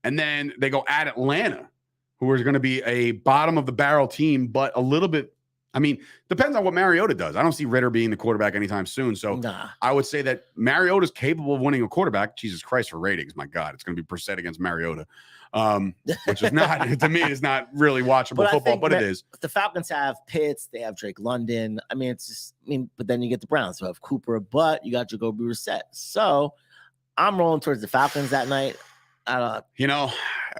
And then they go at Atlanta, who is going to be a bottom of the barrel team, but a little bit. I mean, depends on what Mariota does. I don't see Ritter being the quarterback anytime soon. So I would say that Mariota's capable of winning a quarterback. Jesus Christ, for ratings. My God, it's going to be Brissett against Mariota, which is not, to me, is not really watchable football, but it is. The Falcons have Pitts. They have Drake London. I mean, it's just, but then you get the Browns who have Cooper, but you got Jacoby Brissett. So I'm rolling towards the Falcons that night. You know,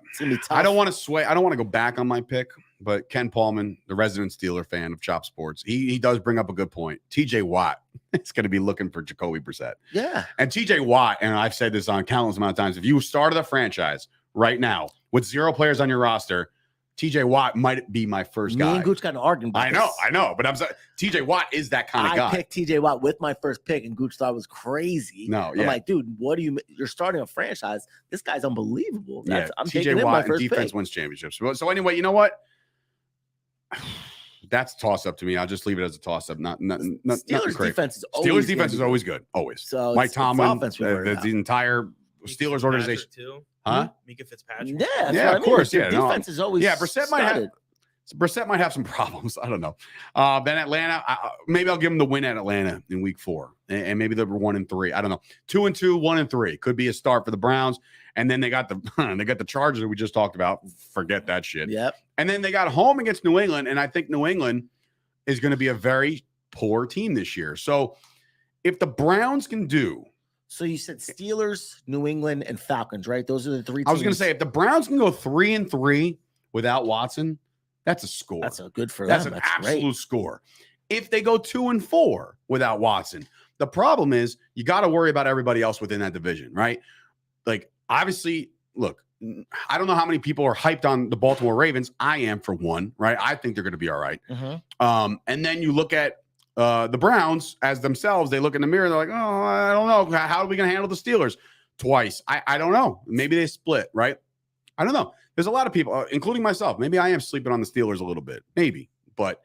it's gonna be tough. I don't want to sway. I don't want to go back on my pick, but Ken Paulman, the resident Steeler fan of Chop Sports, he does bring up a good point. TJ Watt is going to be looking for Jacoby Brissett. Yeah. And TJ Watt, and I've said this on countless amount of times, if you started a franchise right now with 0 players on your roster, TJ Watt might be my first guy. Me and Gooch got an argument about I know, but I'm sorry. TJ Watt is that kind of guy. I picked TJ Watt with my first pick, and Gooch thought it was crazy. No, yeah. I'm like, dude, you're starting a franchise. This guy's unbelievable. I'm TJ Watt and defense wins championships. So anyway, you know what? That's a toss-up to me. I'll just leave it as a toss-up. Steelers defense is always Steelers defense is always good. Always. So Mike Tomlin, the entire Steelers organization. Too. Huh? Mika Fitzpatrick. Yeah, of course. Yeah, defense is always. Yeah, Brissett might have some problems. I don't know. Then Atlanta, maybe I'll give them the win at Atlanta in week 4, and maybe they'll be 1-3. I don't know. 2-2, 1-3 could be a start for the Browns, and then they got the Chargers that we just talked about. Forget that shit. Yep. And then they got home against New England, and I think New England is going to be a very poor team this year. So if the Browns can do. So you said Steelers, New England, and Falcons, right? Those are the 3 teams. I was going to say, if the Browns can go 3-3 without Watson, that's a score. That's a good for them. That's an absolute score. If they go 2-4 without Watson, the problem is you got to worry about everybody else within that division, right? Like, obviously, look, I don't know how many people are hyped on the Baltimore Ravens. I am, for one, right? I think they're going to be all right. Mm-hmm. And then you look at the Browns as themselves. They look in the mirror. They're like, oh, I don't know. How are we going to handle the Steelers? Twice. I don't know. Maybe they split, right? I don't know. There's a lot of people, including myself. Maybe I am sleeping on the Steelers a little bit. Maybe. But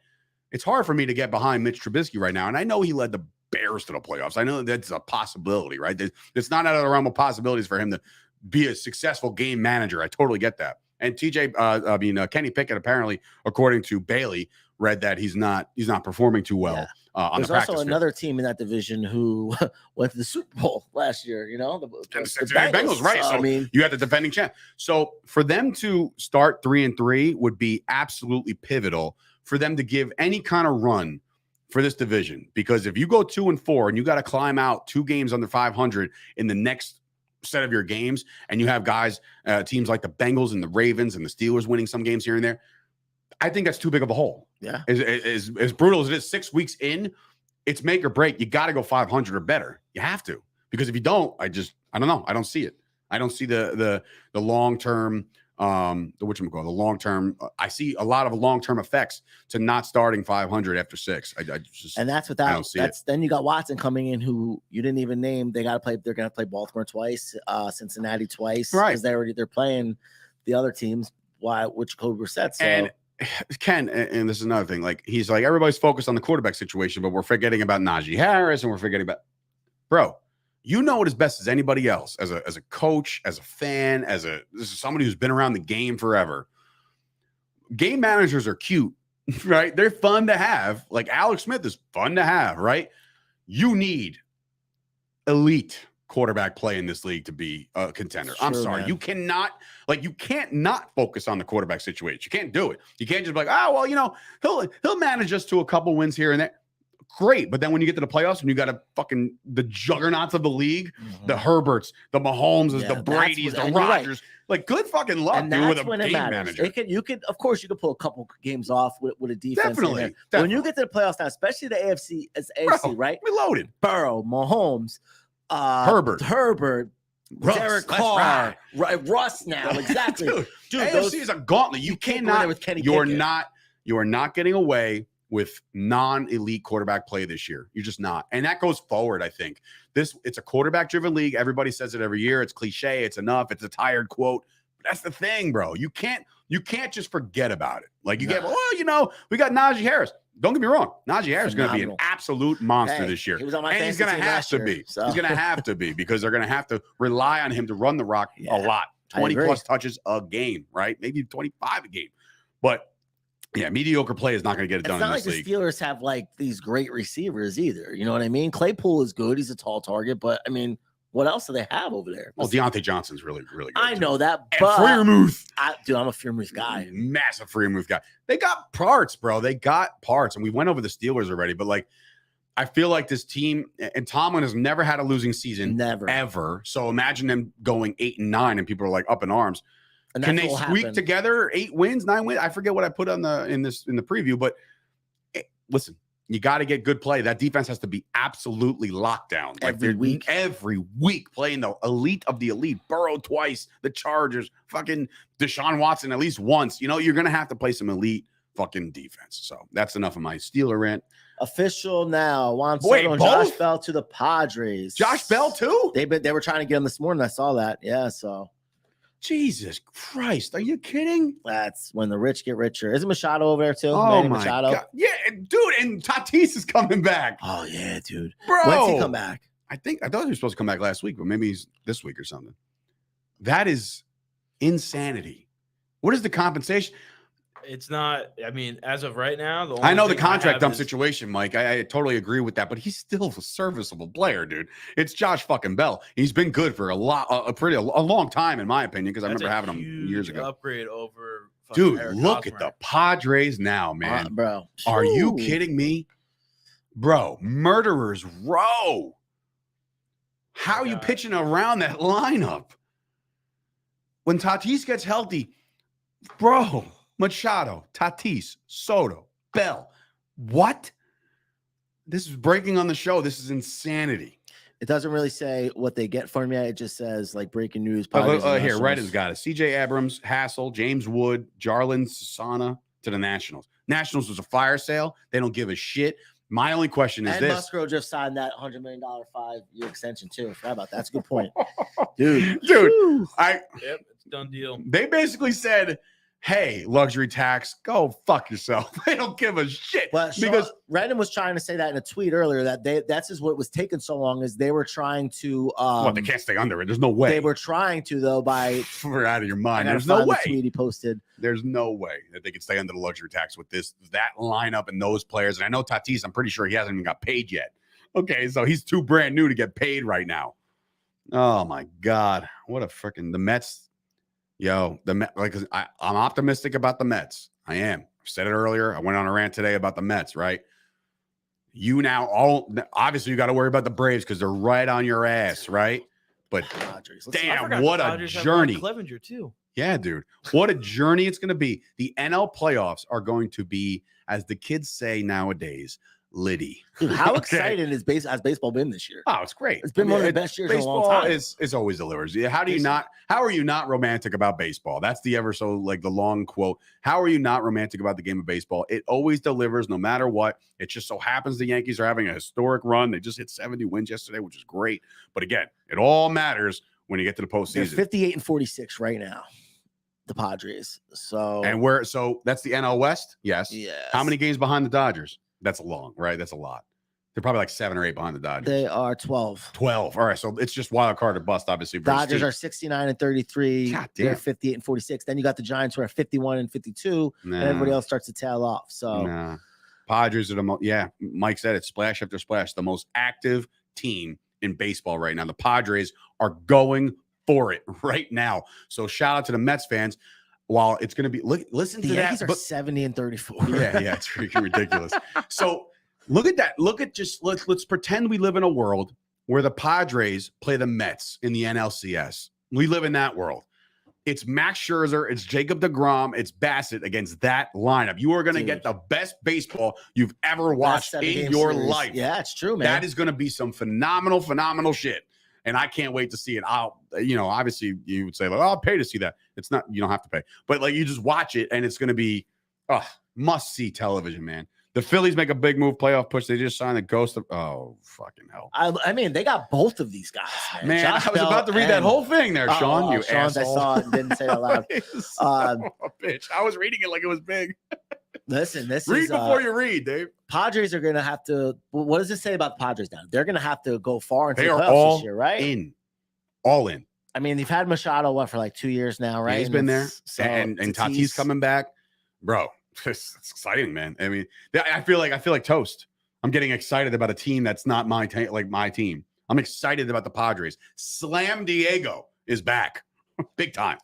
it's hard for me to get behind Mitch Trubisky right now. And I know he led the Bears to the playoffs. I know that's a possibility, right? It's not out of the realm of possibilities for him to be a successful game manager. I totally get that. And Kenny Pickett, apparently, according to Bailey, read that he's not performing too well. On There's the practice also field. another team in that division who went to the Super Bowl last year, the Bengals, right? So I mean, you had the defending champ. So for them to start 3-3 would be absolutely pivotal for them to give any kind of run for this division. Because if you go 2-4 and you got to climb out 2 games under 500 in the next set of your games, and you have guys, teams like the Bengals and the Ravens and the Steelers winning some games here and there, I think that's too big of a hole. Yeah. As brutal as it is, 6 weeks in, it's make or break. You got to go 500 or better. You have to. Because if you don't, I don't know. I don't see it. I don't see the long-term, the long-term. I see a lot of long-term effects to not starting 500 after 6. And that's without, I don't see it. Then you got Watson coming in, who you didn't even name. They're going to play Baltimore twice, Cincinnati twice. Right. Because they're playing the other teams, which Jacoby Brissett. So. And Ken, and this is another thing, like he's like, everybody's focused on the quarterback situation, but we're forgetting about Najee Harris, and we're forgetting about, bro, you know it as best as anybody else, as a coach, as a fan, this is somebody who's been around the game forever. Game managers are cute, right? They're fun to have. Like Alex Smith is fun to have, right? You need elite quarterback play in this league to be a contender. Sure, I'm sorry. man. You can't not focus on the quarterback situation. You can't do it. You can't just be like, oh, well, he'll manage us to a couple wins here and there. great. But then when you get to the playoffs and you got the juggernauts of the league, the Herberts, the Mahomes, the Brady's, the Rodgers, like good fucking luck, and dude, that's with a when game it matters. manager. You could, of course, you could pull a couple games off with a defense. Definitely. When you get to the playoffs now, especially the AFC, right? We loaded. Burrow, Mahomes, Herbert. Russ, Derek Carr, Russ now, exactly. Dude, AFC is a gauntlet. You cannot. With Kenny you are Pickett. not. You are not getting away with non-elite quarterback play this year. You're just not, and that goes forward. I think it's a quarterback-driven league. Everybody says it every year. It's cliche. It's enough. It's a tired quote. But that's the thing, bro. You can't just forget about it. Like we got Najee Harris. Don't get me wrong. Najee Harris is going to be an absolute monster this year. He was on my and he's going to have to be. So. He's going to have to be because they're going to have to rely on him to run the rock a lot. 20-plus touches a game, right? Maybe 25 a game. But, yeah, mediocre play is not going to get it done in this league. It's not like the Steelers have, like, these great receivers either. You know what I mean? Claypool is good. He's a tall target. But, I mean, what else do they have over there? Well, Deontay Johnson's really, really good. I know that, but Freiermuth. Dude, I'm a Freiermuth guy. Massive Freiermuth guy. They got parts, bro. They got parts. And we went over the Steelers already, but like I feel like this team and Tomlin has never had a losing season. Never. Ever. So imagine them going 8-9 and people are like up in arms. And can they squeak together 8 wins, 9 wins? I forget what I put on in the preview, but listen. You got to get good play. That defense has to be absolutely locked down. Every week playing the elite of the elite. Burrow twice, the Chargers, fucking Deshaun Watson at least once. You know, you're going to have to play some elite fucking defense. So that's enough of my Steeler rant. Official now. Juan Soto and Josh Bell to the Padres. Josh Bell too? They were trying to get him this morning. I saw that. Yeah, so. Jesus Christ, are you kidding? That's when the rich get richer. Isn't Machado over there too? Oh my God. Yeah, dude, and Tatis is coming back. Oh yeah, dude. Bro. When's he come back? I thought he was supposed to come back last week, but maybe he's this week or something. That is insanity. What is the compensation? It's not, I mean, as of right now, I know the contract dump situation, Mike. I totally agree with that, but he's still a serviceable player, dude. It's Josh fucking Bell. He's been good for a long time, in my opinion, because I remember having him years ago. Upgrade over, dude. Look at the Padres now, man, bro. Are you kidding me, bro? Murderers row. How are you pitching around that lineup when Tatis gets healthy, bro? Machado, Tatis, Soto, Bell. What? This is breaking on the show. This is insanity. It doesn't really say what they get from yet. It just says like breaking news. Here, Reddit's got it. CJ Abrams, Hassel, James Wood, Jarlin, Sasana to the Nationals. Nationals was a fire sale. They don't give a shit. My only question is this. Musgrove just signed that $100 million 5-year extension too. Forgot about that. That's a good point. Dude. Yep, it's a done deal. They basically said, hey, luxury tax, go fuck yourself. They don't give a shit. But because Redden was trying to say that in a tweet earlier that that's just what was taking so long is they were trying to they can't stay under it. There's no way. They were trying to though by we're out of your mind. There's no way. The tweet he posted. There's no way that they could stay under the luxury tax with that lineup and those players. And I know Tatis, I'm pretty sure he hasn't even got paid yet. Okay, so he's too brand new to get paid right now. Oh my God. What a freaking the Mets. Yo, I'm optimistic about the Mets. I am. I said it earlier. I went on a rant today about the Mets, right? You obviously you got to worry about the Braves because they're right on your ass, right? But damn, what a journey. Clevenger too. Yeah, dude. What a journey it's going to be. The NL playoffs are going to be, as the kids say nowadays, Liddy. Dude, how excited has baseball been this year? Oh, it's great. It's been one of the best years in a long time. Is always delivers. How are you not romantic about baseball? That's the ever so like the long quote. How are you not romantic about the game of baseball? It always delivers no matter what. It just so happens the Yankees are having a historic run. They just hit 70 wins yesterday, which is great. But again, it all matters when you get to the postseason. They're 58-46 right now. The Padres. So that's the NL West? Yes. Yes. How many games behind the Dodgers? That's long, right? That's a lot. They're probably like 7 or 8 behind the Dodgers. They are 12. 12. All right. So it's just wild card or bust, obviously. Dodgers are 69-33. God damn. They're 58-46. Then you got the Giants who are 51-52. And everybody else starts to tail off. So Padres are the most, Mike said it, splash after splash, the most active team in baseball right now. The Padres are going for it right now. So shout out to the Mets fans. While it's going to be, listen to the that. Yankees are 70-34. Yeah, it's freaking ridiculous. So Look at that. Let's pretend we live in a world where the Padres play the Mets in the NLCS. We live in that world. It's Max Scherzer, it's Jacob deGrom, it's Bassett against that lineup. You are going to get the best baseball you've ever watched in your life. Yeah, it's true, man. That is going to be some phenomenal shit. And I can't wait to see it. Obviously you would say, like, I'll pay to see that. It's not, you don't have to pay. But like, you just watch it and it's going to be must see television, man. The Phillies make a big move, playoff push. They just signed the ghost of fucking hell. I mean, they got both of these guys, man. I was about to read that whole thing there, Sean. You Sean, asshole. I saw it and didn't say it out loud. Bitch. I was reading it like it was big. Listen, read before you read, Dave. Padres are going to have to. What does it say about the Padres now? They're going to have to go far into the playoffs this year, right? All in. I mean, they've had Machado for like 2 years now, right? Yeah, he's been there, and Tatis coming back, bro. It's exciting, man. I mean, I feel like toast. I'm getting excited about a team that's not my team. I'm excited about the Padres. Slam Diego is back, big time.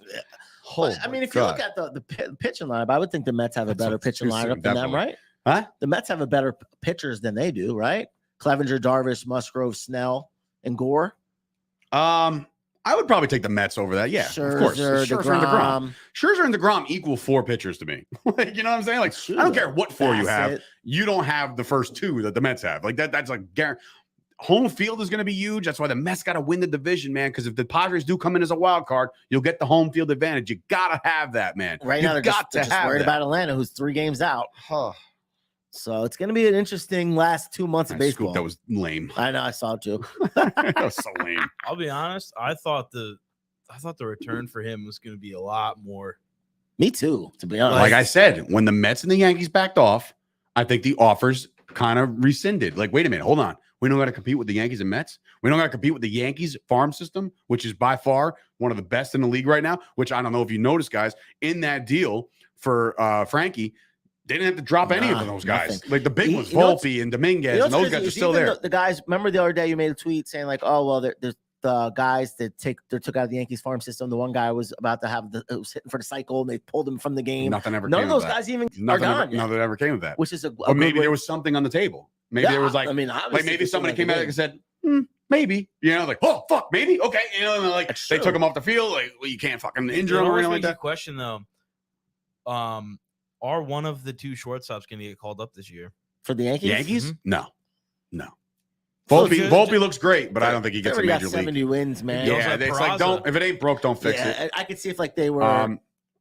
Well, I mean, if you look at the pitching lineup, I would think the Mets have a better pitching lineup than them, right? Huh? The Mets have a better pitchers than they do, right? Clevenger, Darvish, Musgrove, Snell, and Gore. I would probably take the Mets over that. Yeah, Scherzer, of course. Scherzer and DeGrom. Scherzer and DeGrom equal 4 pitchers to me. Like, you know what I'm saying? Like, I don't care what 4 you have. You don't have the first 2 that the Mets have. Like that's like home field is going to be huge. That's why the Mets got to win the division, man. Because if the Padres do come in as a wild card, you'll get the home field advantage. You got to have that, man. Right now, they're just worried about Atlanta, who's 3 games out. So it's going to be an interesting last 2 months of baseball. That was lame. I know. I saw it too. That was so lame. I'll be honest. I thought the return for him was going to be a lot more. Me too, to be honest. Like I said, when the Mets and the Yankees backed off, I think the offers kind of rescinded. Like, wait a minute, hold on. We don't got to compete with the Yankees and Mets. We don't got to compete with the Yankees farm system, which is by far one of the best in the league right now, which I don't know if you noticed, guys, in that deal for Frankie, they didn't have to drop any of those guys. Nothing. Like the big ones, Volpe and Dominguez, and those guys are still there. The guys, remember the other day you made a tweet saying like, oh, well, there's the guys that took out of the Yankees farm system. The one guy was about to have was hitting for the cycle and they pulled him from the game. None of those guys even are gone. Nothing ever came of that. Which is but maybe there was something on the table. Maybe there was like, maybe somebody came out and said, maybe, like, oh fuck, maybe, okay, and like they took him off the field. Like, well, you can't fucking injure him or anything like that. Question though, are one of the 2 shortstops going to get called up this year for the Yankees? Yankees? Mm-hmm. No. Volpe looks great, but I don't think he gets a major league. 70 wins, man. Yeah, it's like if it ain't broke, don't fix it. I could see if like they were.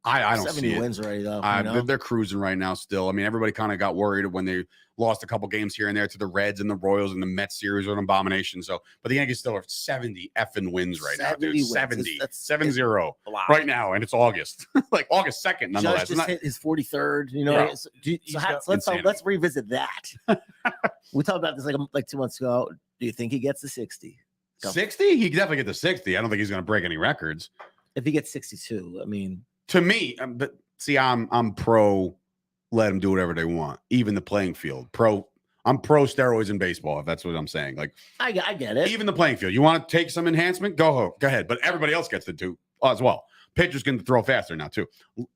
I don't 70 see wins already though. They're cruising right now still. I mean, everybody kind of got worried when they lost a couple games here and there to the Reds and the Royals, and the Mets series are an abomination. So, but the Yankees still are 70 effing wins right now, dude. 70, 7-0 right now, and it's August, like August 2nd, nonetheless. Judge just hit his 43rd. Let's revisit that. We talked about this like 2 months ago. Do you think he gets to 60? 60? He could definitely get to 60. I don't think he's going to break any records. If he gets 62, I mean, to me, but see, I'm pro. Let them do whatever they want, even the playing field. I'm pro steroids in baseball, if that's what I'm saying. Like, I get it. Even the playing field. You want to take some enhancement? Go ahead. But everybody else gets to do as well. Pitchers can throw faster now too.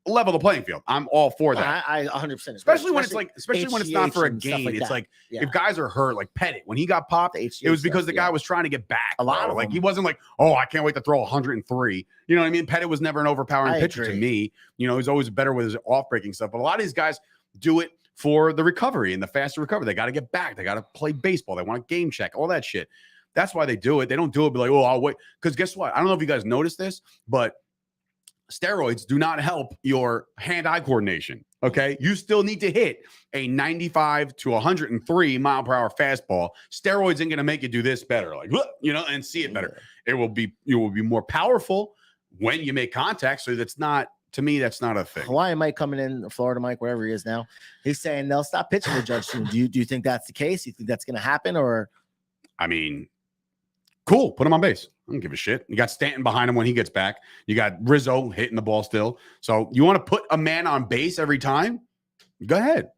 Level the playing field. I'm all for that. I 100%. Especially when it's not for a gain. It's like if guys are hurt, like Pettit, when he got popped, it was because the guy was trying to get back. A lot of like he wasn't like, oh, I can't wait to throw 103. You know what I mean? Pettit was never an overpowering pitcher to me. He's always better with his off-breaking stuff. But a lot of these guys do it for the recovery and the faster recovery. They got to get back. They got to play baseball. They want to game check, all that shit. That's why they do it. They don't do it be like, oh, I'll wait. Because guess what? I don't know if you guys noticed this, but steroids do not help your hand-eye coordination, okay? You still need to hit a 95 to 103 mile per hour fastball. Steroids ain't going to make you do this better, like, and see it better. You will be more powerful when you make contact, so that's not, to me, that's not a thing. Hawaii Mike coming in, Florida Mike, wherever he is now, he's saying they'll stop pitching to Judge soon. Do you think that's the case? You think that's going to happen, or? I mean, cool. Put him on base. I don't give a shit. You got Stanton behind him when he gets back. You got Rizzo hitting the ball still. So you want to put a man on base every time? Go ahead.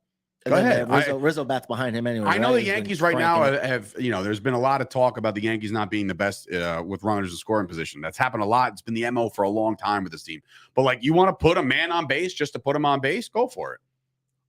Go ahead. Rizzo bats behind him anyway. I know the Yankees right now have, there's been a lot of talk about the Yankees not being the best with runners in scoring position. That's happened a lot. It's been the MO for a long time with this team. But like, you want to put a man on base just to put him on base? Go for it.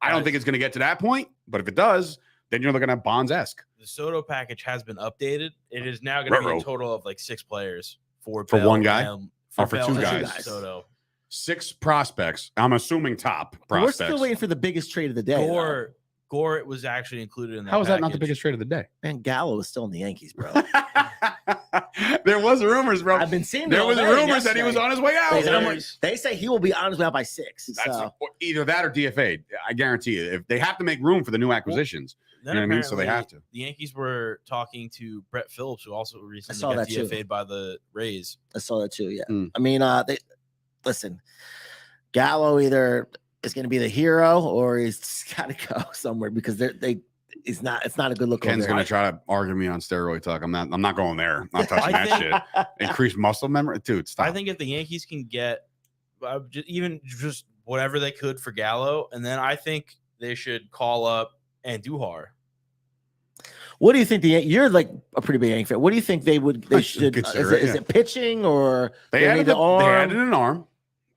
I don't think it's going to get to that point, but if it does, then you're looking at Bonds-esque. The Soto package has been updated. It is now going to be Ruh-roh. a total of like 6 players for one guy? for For Bell two and guys? Soto. 6 prospects. I'm assuming top But we're prospects. still waiting for the biggest trade of the day. though. Gore it was actually included in that. How is that not the package. biggest trade of the day? Man, Gallo is still in the Yankees, bro. There was rumors, bro. I've been seeing There all was day rumors that he yesterday. was on his way out. And I'm like, They say he will be on his way out by 6. that's So. either that or DFA. I guarantee you. If they have to make room for the new acquisitions, Then you know what I mean? So they have to. The Yankees were talking to Brett Phillips, who also recently saw got that too. DFA'd by the Rays. I saw that too. Yeah. Mm. I mean, they listen. Gallo either is going to be the hero or he's got to go somewhere because it's not a good look. Ken's over going to try to argue me on steroid talk. I'm not going there. I'm not touching I that think- shit. Increased muscle memory, dude. Stop. I think if the Yankees can get just whatever they could for Gallo, and then I think they should call up Andujar. What do you think? You're like a pretty big Yankee fan. What do you think they should? Consider Is it pitching or they added need the arm? They added an arm. They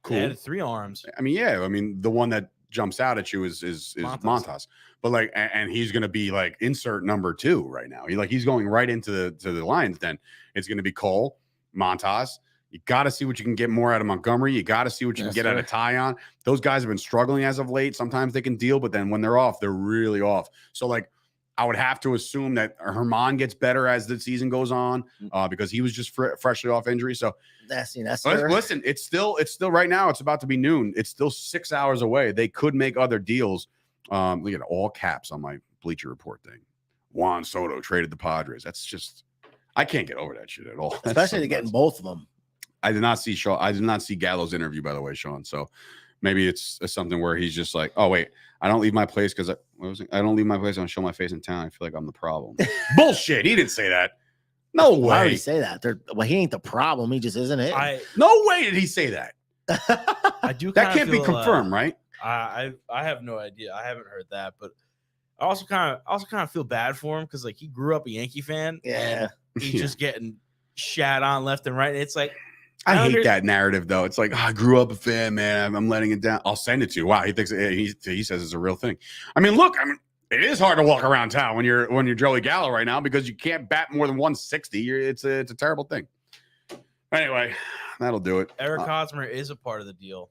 Cool. had 3 arms. I mean, yeah. I mean, the one that jumps out at you is Montas. But like, and he's going to be like insert number 2 right now. He's going right into the Lions. Then it's going to be Cole, Montas. You got to see what you can get more out of Montgomery. You got to see what you can get out of Tyon. Those guys have been struggling as of late. Sometimes they can deal, but then when they're off, they're really off. So like, I would have to assume that Herman gets better as the season goes on because he was just freshly off injury. So listen, it's still right now. It's about to be noon. It's still 6 hours away. They could make other deals. Look at all caps on my Bleacher Report thing. Juan Soto traded the Padres. That's just, I can't get over that shit at all. Especially to getting both of them. I did not see Gallo's interview, by the way, Sean. So maybe it's something where he's just like, oh wait, I don't leave my place because I don't leave my place. I don't show my face in town. I feel like I'm the problem. Bullshit. He didn't say that. No way. Why would he say that? He ain't the problem. He just isn't it. No way did he say that. I do. That can't be confirmed, right? I have no idea. I haven't heard that, but I also kind of feel bad for him because like he grew up a Yankee fan. Yeah. And he's just getting shat on left and right. And it's like I hate that narrative though. It's like, oh, I grew up a fan, man. I'm letting it down. I'll send it to you. Wow, he thinks he says it's a real thing. I mean, look, it is hard to walk around town when you're Joey Gallo right now because you can't bat more than 160. It's a terrible thing. Anyway, that'll do it. Eric Hosmer is a part of the deal.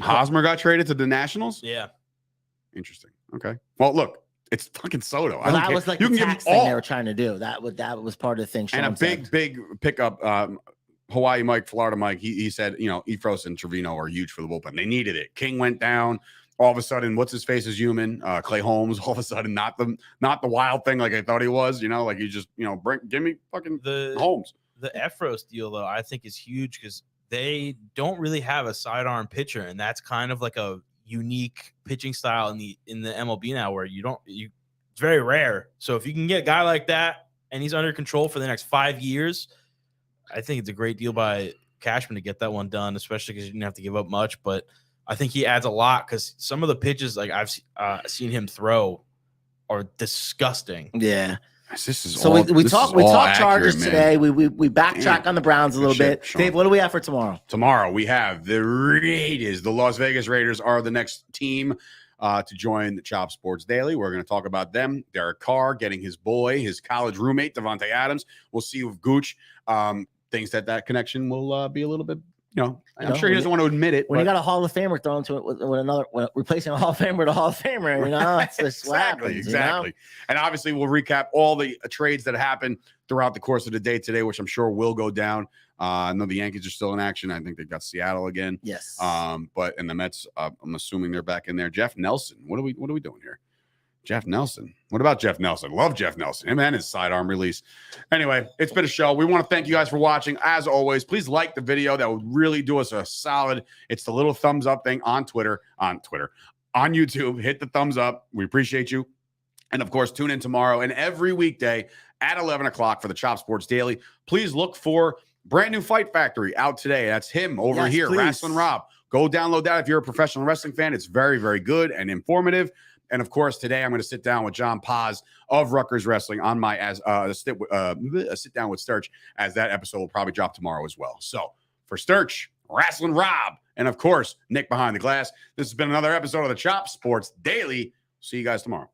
Hosmer got traded to the Nationals? Yeah. Interesting. Okay. Well, look, it's fucking Soto. Well, that was like the tax thing they were trying to do. That was part of the thing. Sean and a big pickup. Hawaii Mike, Florida Mike, he said, Efros and Trevino are huge for the bullpen. They needed it. King went down. All of a sudden, what's his face is human. Clay Holmes, all of a sudden, not the wild thing like I thought he was. Like he just, give me fucking Holmes. The Efros deal though, I think is huge because they don't really have a sidearm pitcher, and that's kind of like a unique pitching style in the MLB now, where it's very rare. So if you can get a guy like that and he's under control for the next 5 years, I think it's a great deal by Cashman to get that one done, especially because you didn't have to give up much. But I think he adds a lot because some of the pitches like I've seen him throw are disgusting. Yeah. This is so we talk Chargers today. We backtrack on the Browns a little bit. Sean. Dave, what do we have for tomorrow? Tomorrow we have the Raiders. The Las Vegas Raiders are the next team to join the Chop Sports Daily. We're going to talk about them. Derek Carr getting his college roommate, Devontae Adams. We'll see if Gooch thinks that connection will be a little bit, I'm sure he doesn't want to admit it. When you got a Hall of Famer thrown to it with replacing a Hall of Famer with a Hall of Famer, it's just exactly. And obviously we'll recap all the trades that happened throughout the course of the day today, which I'm sure will go down. I know the Yankees are still in action. I think they got Seattle again. Yes. And the Mets, I'm assuming they're back in there. Jeff Nelson. What are we doing here? Jeff Nelson. What about Jeff Nelson? Love Jeff Nelson. Him and his sidearm release. Anyway, it's been a show. We want to thank you guys for watching. As always, please like the video. That would really do us a solid. It's the little thumbs up thing on YouTube. Hit the thumbs up. We appreciate you. And of course, tune in tomorrow and every weekday at 11 o'clock for the Chop Sports Daily. Please look for brand new Fight Factory out today. That's him over here, Wrestling Rob. Go download that if you're a professional wrestling fan. It's very, very good and informative. And of course, today I'm going to sit down with John Paz of Rutgers Wrestling on my sit down with Sturch, as that episode will probably drop tomorrow as well. So for Sturch, Wrestling Rob, and of course Nick behind the glass, this has been another episode of the Chop Sports Daily. See you guys tomorrow.